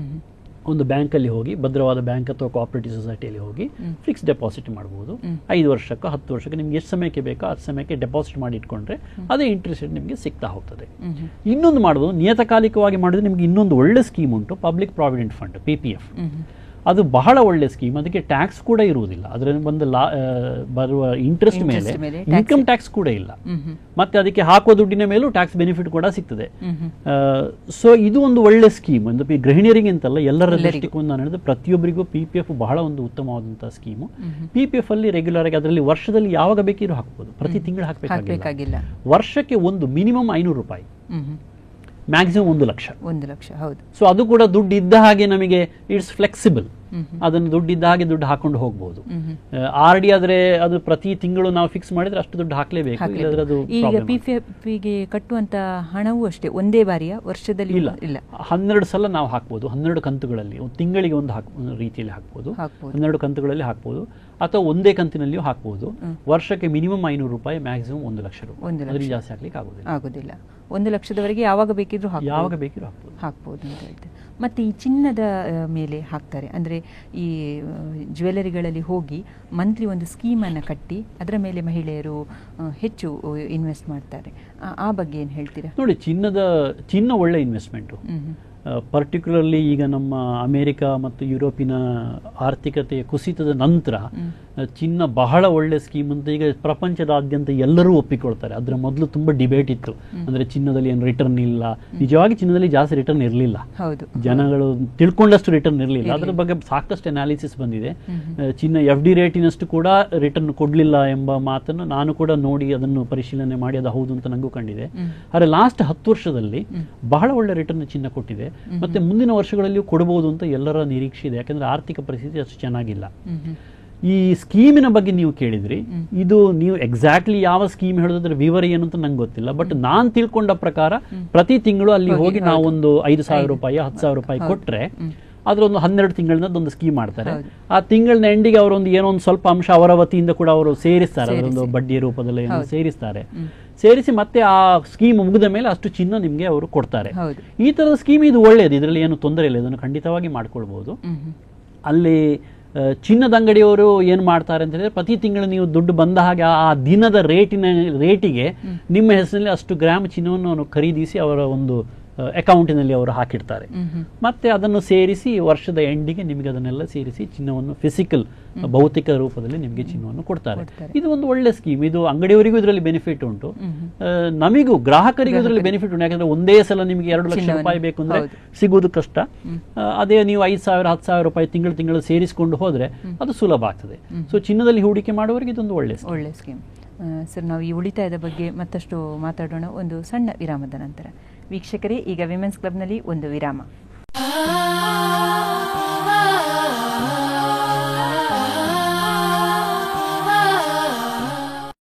ಒಂದು ಬ್ಯಾಂಕಲ್ಲಿ ಹೋಗಿ, ಭದ್ರವಾದ ಬ್ಯಾಂಕ್ ಅಥವಾ ಕೋಆಪರೇಟಿವ್ ಸೊಸೈಟಿಯಲ್ಲಿ ಹೋಗಿ ಫಿಕ್ಸ್ ಡೆಪಾಸಿಟ್ ಮಾಡಬಹುದು. 5 ವರ್ಷಕ್ಕೋ 10 ವರ್ಷಕ್ಕೆ ನಿಮ್ಗೆ ಎಷ್ಟು ಸಮಯಕ್ಕೆ ಬೇಕೋ ಅಷ್ಟು ಸಮಯಕ್ಕೆ ಡೆಪಾಸಿಟ್ ಮಾಡಿ ಇಟ್ಕೊಂಡ್ರೆ ಅದೇ ಇಂಟ್ರೆಸ್ಟ್ ನಿಮಗೆ ಸಿಗ್ತಾ ಹೋಗ್ತದೆ. ಇನ್ನೊಂದು ಮಾಡಬಹುದು, ನಿಯತಕಾಲಿಕವಾಗಿ ಮಾಡಿದ್ರೆ ನಿಮ್ಗೆ ಇನ್ನೊಂದು ಒಳ್ಳೆ ಸ್ಕೀಮ್ ಉಂಟು, ಪಬ್ಲಿಕ್ ಪ್ರಾವಿಡೆಂಟ್ ಫಂಡ್, PPF. ಅದು ಬಹಳ ಒಳ್ಳೆ ಸ್ಕೀಮ್. ಅದಕ್ಕೆ ಟ್ಯಾಕ್ಸ್ ಕೂಡ ಇರುವುದಿಲ್ಲ. ಅದರ ಒಂದು ಬರುವ ಇಂಟ್ರೆಸ್ಟ್ ಮೇಲೆ ಇನ್ಕಮ್ ಟ್ಯಾಕ್ಸ್ ಕೂಡ ಇಲ್ಲ. ಮತ್ತೆ ಅದಕ್ಕೆ ಹಾಕುವ ದುಡ್ಡಿನ ಮೇಲೂ ಟ್ಯಾಕ್ಸ್ ಬೆನಿಫಿಟ್ ಕೂಡ ಸಿಗ್ತದೆ. ಸೊ ಇದು ಒಂದು ಒಳ್ಳೆ ಸ್ಕೀಮ್. ಒಂದು ಗೃಹಿಣಿಯರಿಗೆ ಅಂತಲ್ಲ, ಎಲ್ಲರ ದೃಷ್ಟಿಕೋನ ನಾನು ಹೇಳಿದ್ರೆ ಪ್ರತಿಯೊಬ್ಬರಿಗೂ PPF ಬಹಳ ಒಂದು ಉತ್ತಮವಾದಂತಹ ಸ್ಕೀಮು. PPF ಅಲ್ಲಿ ರೆಗ್ಯುಲರ್ ಆಗಿ ಅದರಲ್ಲಿ ವರ್ಷದಲ್ಲಿ ಯಾವಾಗ ಬೇಕಿರೋ ಹಾಕಬಹುದು, ಪ್ರತಿ ತಿಂಗಳು ಹಾಕಬೇಕಾಗಿಲ್ಲ. ವರ್ಷಕ್ಕೆ ಒಂದು ಮಿನಿಮಮ್ 500 ರೂಪಾಯಿ, ಮ್ಯಾಕ್ಸಿಮಮ್ 1 ಲಕ್ಷ. ಹೌದು. ಸೊ ಅದು ಕೂಡ ದುಡ್ಡು ಇದ್ದ ಹಾಗೆ ನಮಗೆ ಇಟ್ಸ್ ಫ್ಲೆಕ್ಸಿಬಲ್. ಅದನ್ನು ದುಡ್ಡು ಇದ್ದ ಹಾಗೆ ದುಡ್ಡು ಹಾಕೊಂಡು ಹೋಗ್ಬೋದು. ಆರ್ ಡಿ ಆದ್ರೆ ಅದು ಪ್ರತಿ ತಿಂಗಳು ನಾವು ಫಿಕ್ಸ್ ಮಾಡಿದ್ರೆ ಅಷ್ಟು ದುಡ್ಡು ಹಾಕ್ಲೇಬೇಕು. ಈಗ PPF ಕಟ್ಟುವಂತ ಹಣವೂ ಅಷ್ಟೇ ಒಂದೇ ಬಾರಿಯ ವರ್ಷದಲ್ಲಿ ಇಲ್ಲ, 12 ಸಲ ನಾವು ಹಾಕ್ಬೋದು. 12 ಕಂತುಗಳಲ್ಲಿ, ತಿಂಗಳಿಗೆ ಒಂದು ರೀತಿಯಲ್ಲಿ ಹಾಕ್ಬೋದು, 12 ಕಂತುಗಳಲ್ಲಿ ಹಾಕ್ಬೋದು, ಅಥವಾ ಒಂದೇ ಕಂತಿನಲ್ಲಿಯೂ ಹಾಕ್ಬೋದು. ವರ್ಷಕ್ಕೆ ಮಿನಿಮಮ್ 500 ರೂಪಾಯಿ, ಮ್ಯಾಕ್ಸಿಮಮ್ 1 ಲಕ್ಷ ರೂಪಾಯಿ. ಅದ್ರ ಜಾಸ್ತಿ ಹಾಕ್ಲಿಕ್ಕೆ ಆಗೋದಿಲ್ಲ. 1 ಲಕ್ಷದವರೆಗೆ ಯಾವಾಗ ಬೇಕಿದ್ರು ಹಾಕ್ಬೋದು ಅಂತ ಹೇಳ್ತಾರೆ. ಮತ್ತೆ ಈ ಚಿನ್ನದ ಮೇಲೆ ಹಾಕ್ತಾರೆ, ಅಂದ್ರೆ ಈ ಜ್ಯುವೆಲರಿಗಳಲ್ಲಿ ಹೋಗಿ ಮಂತ್ಲಿ ಒಂದು ಸ್ಕೀಮನ್ನು ಕಟ್ಟಿ ಅದರ ಮೇಲೆ ಮಹಿಳೆಯರು ಹೆಚ್ಚು ಇನ್ವೆಸ್ಟ್ ಮಾಡ್ತಾರೆ. ಆ ಬಗ್ಗೆ ಏನು ಹೇಳ್ತೀರಾ? ನೋಡಿ, ಚಿನ್ನ ಒಳ್ಳೆ ಇನ್ವೆಸ್ಟ್ಮೆಂಟು. ಪರ್ಟಿಕ್ಯುಲರ್ಲಿ ಈಗ ನಮ್ಮ ಅಮೆರಿಕ ಮತ್ತು ಯುರೋಪಿನ ಆರ್ಥಿಕತೆಯ ಕುಸಿತದ ನಂತರ ಚಿನ್ನ ಬಹಳ ಒಳ್ಳೆ ಸ್ಕೀಮ್ ಅಂತ ಈಗ ಪ್ರಪಂಚದಾದ್ಯಂತ ಎಲ್ಲರೂ ಒಪ್ಪಿಕೊಳ್ತಾರೆ. ಅದರ ಮೊದಲು ತುಂಬಾ ಡಿಬೇಟ್ ಇತ್ತು, ಅಂದ್ರೆ ಚಿನ್ನದಲ್ಲಿ ಏನು ರಿಟರ್ನ್ ಇಲ್ಲ. ನಿಜವಾಗಿ ಚಿನ್ನದಲ್ಲಿ ಜಾಸ್ತಿ ರಿಟರ್ನ್ ಇರಲಿಲ್ಲ, ಜನಗಳು ತಿಳ್ಕೊಂಡಷ್ಟು ರಿಟರ್ನ್ ಇರಲಿಲ್ಲ. ಅದರ ಬಗ್ಗೆ ಸಾಕಷ್ಟು ಅನಾಲಿಸಿಸ್ ಬಂದಿದೆ. ಚಿನ್ನ FD ರೇಟಿನಷ್ಟು ಕೂಡ ರಿಟರ್ನ್ ಕೊಡ್ಲಿಲ್ಲ ಎಂಬ ಮಾತನ್ನು ನಾನು ಕೂಡ ನೋಡಿ ಅದನ್ನು ಪರಿಶೀಲನೆ ಮಾಡಿ ಅದು ಹೌದು ಅಂತ ನನಗೂ ಕಂಡಿದೆ. ಆದರೆ ಲಾಸ್ಟ್ 10 ವರ್ಷದಲ್ಲಿ ಬಹಳ ಒಳ್ಳೆ ರಿಟರ್ನ್ ಚಿನ್ನ ಕೊಟ್ಟಿದೆ. ಮತ್ತೆ ಮುಂದಿನ ವರ್ಷಗಳಲ್ಲಿಯೂ ಕೊಡಬಹುದು ಅಂತ ಎಲ್ಲರ ನಿರೀಕ್ಷೆ ಇದೆ. ಯಾಕಂದ್ರೆ ಆರ್ಥಿಕ ಪರಿಸ್ಥಿತಿ ಅಷ್ಟು ಚೆನ್ನಾಗಿಲ್ಲ. ಈ ಸ್ಕೀಮಿನ ಬಗ್ಗೆ ನೀವು ಕೇಳಿದ್ರಿ, ಇದು ನೀವು ಎಕ್ಸಾಕ್ಟ್ಲಿ ಯಾವ ಸ್ಕೀಮ್ ಹೇಳೋದ್ರ ವಿವರ ಏನು ಅಂತ ನಂಗೆ ಗೊತ್ತಿಲ್ಲ. ಬಟ್ ನಾನ್ ತಿಳ್ಕೊಂಡ ಪ್ರಕಾರ ಪ್ರತಿ ತಿಂಗಳು ಅಲ್ಲಿ ಹೋಗಿ ನಾವು ಒಂದು 5,000 ರೂಪಾಯಿ 10,000 ರೂಪಾಯಿ ಕೊಟ್ರೆ ಅದ್ರ ಒಂದು 12 ತಿಂಗಳಿಂದ ಒಂದು ಸ್ಕೀಮ್ ಮಾಡ್ತಾರೆ. ಆ ತಿಂಗಳಿನ ಎಂಡಿಗೆ ಅವರೊಂದು ಏನೋ ಒಂದು ಸ್ವಲ್ಪ ಅಂಶ ಅವರ ವತಿಯಿಂದ ಕೂಡ ಅವರು ಸೇರಿಸ್ತಾರೆ, ಅದೊಂದು ಬಡ್ಡಿ ರೂಪದಲ್ಲಿ ಸೇರಿಸ್ತಾರೆ. ಸೇರಿಸಿ ಮತ್ತೆ ಆ ಸ್ಕೀಮ್ ಮುಗಿದ ಮೇಲೆ ಅಷ್ಟು ಚಿನ್ನ ನಿಮ್ಗೆ ಅವರು ಕೊಡ್ತಾರೆ. ಈ ತರದ ಸ್ಕೀಮ್ ಇದು ಒಳ್ಳೆಯದು, ಇದರಲ್ಲಿ ಏನು ತೊಂದರೆ ಇಲ್ಲ, ಇದನ್ನು ಖಂಡಿತವಾಗಿ ಮಾಡ್ಕೊಳ್ಬಹುದು. ಅಲ್ಲಿ ಚಿನ್ನದ ಅಂಗಡಿಯವರು ಏನ್ ಮಾಡ್ತಾರೆ ಅಂತ ಹೇಳಿದ್ರೆ, ಪ್ರತಿ ತಿಂಗಳು ನೀವು ದುಡ್ಡು ಬಂದ ಹಾಗೆ ಆ ದಿನದ ರೇಟಿಗೆ ನಿಮ್ಮ ಹೆಸರಿನಲ್ಲಿ ಅಷ್ಟು ಗ್ರಾಮ್ ಚಿನ್ನವನ್ನು ಖರೀದಿಸಿ ಅವರ ಒಂದು ಅಕೌಂಟಿನಲ್ಲಿ ಅವರು ಹಾಕಿರ್ತಾರೆ. ಮತ್ತೆ ಅದನ್ನು ಸೇರಿಸಿ ವರ್ಷದ ಎಂಡಿಗೆ ನಿಮಗೆ ಅದನ್ನೆಲ್ಲ ಸೇರಿಸಿ ಚಿನ್ನವನ್ನು ಫಿಸಿಕಲ್ ಭೌತಿಕ ರೂಪದಲ್ಲಿ ನಿಮಗೆ ಚಿನ್ನವನ್ನು ಕೊಡ್ತಾರೆ. ಇದು ಒಂದು ಒಳ್ಳೆ ಸ್ಕೀಮ್. ಇದು ಅಂಗಡಿಯವರಿಗೂ ಇದರಲ್ಲಿ ಬೆನಿಫಿಟ್ ಉಂಟು, ನಮಿಗೂ ಗ್ರಾಹಕರಿಗೂ ಇದರಲ್ಲಿ ಬೆನಿಫಿಟ್ ಉಂಟು. ಯಾಕಂದ್ರೆ ಒಂದೇ ಸಲ ನಿಮಗೆ 2 ಲಕ್ಷ ರೂಪಾಯಿ ಬೇಕು ಅಂದ್ರೆ ಸಿಗುವುದು ಕಷ್ಟ. ಅದೇ ನೀವು 5,000 10,000 ರೂಪಾಯಿ ತಿಂಗಳು ಸೇರಿಸಿಕೊಂಡು ಹೋದ್ರೆ ಅದು ಸುಲಭ ಆಗ್ತದೆ. ಸೊ ಚಿನ್ನದಲ್ಲಿ ಹೂಡಿಕೆ ಮಾಡುವವರಿಗೆ ಇದೊಂದು ಒಳ್ಳೆ ಸ್ಕೀಮ್. ಸರ್, ನಾವು ಈ ಉಳಿತಾಯದ ಬಗ್ಗೆ ಮತ್ತಷ್ಟು ಮಾತಾಡೋಣ ಒಂದು ಸಣ್ಣ ವಿರಾಮದ ನಂತರ. ವೀಕ್ಷಕರೇ, ಈಗ ವಿಮೆನ್ಸ್ ಕ್ಲಬ್ನಲ್ಲಿ ಒಂದು ವಿರಾಮ.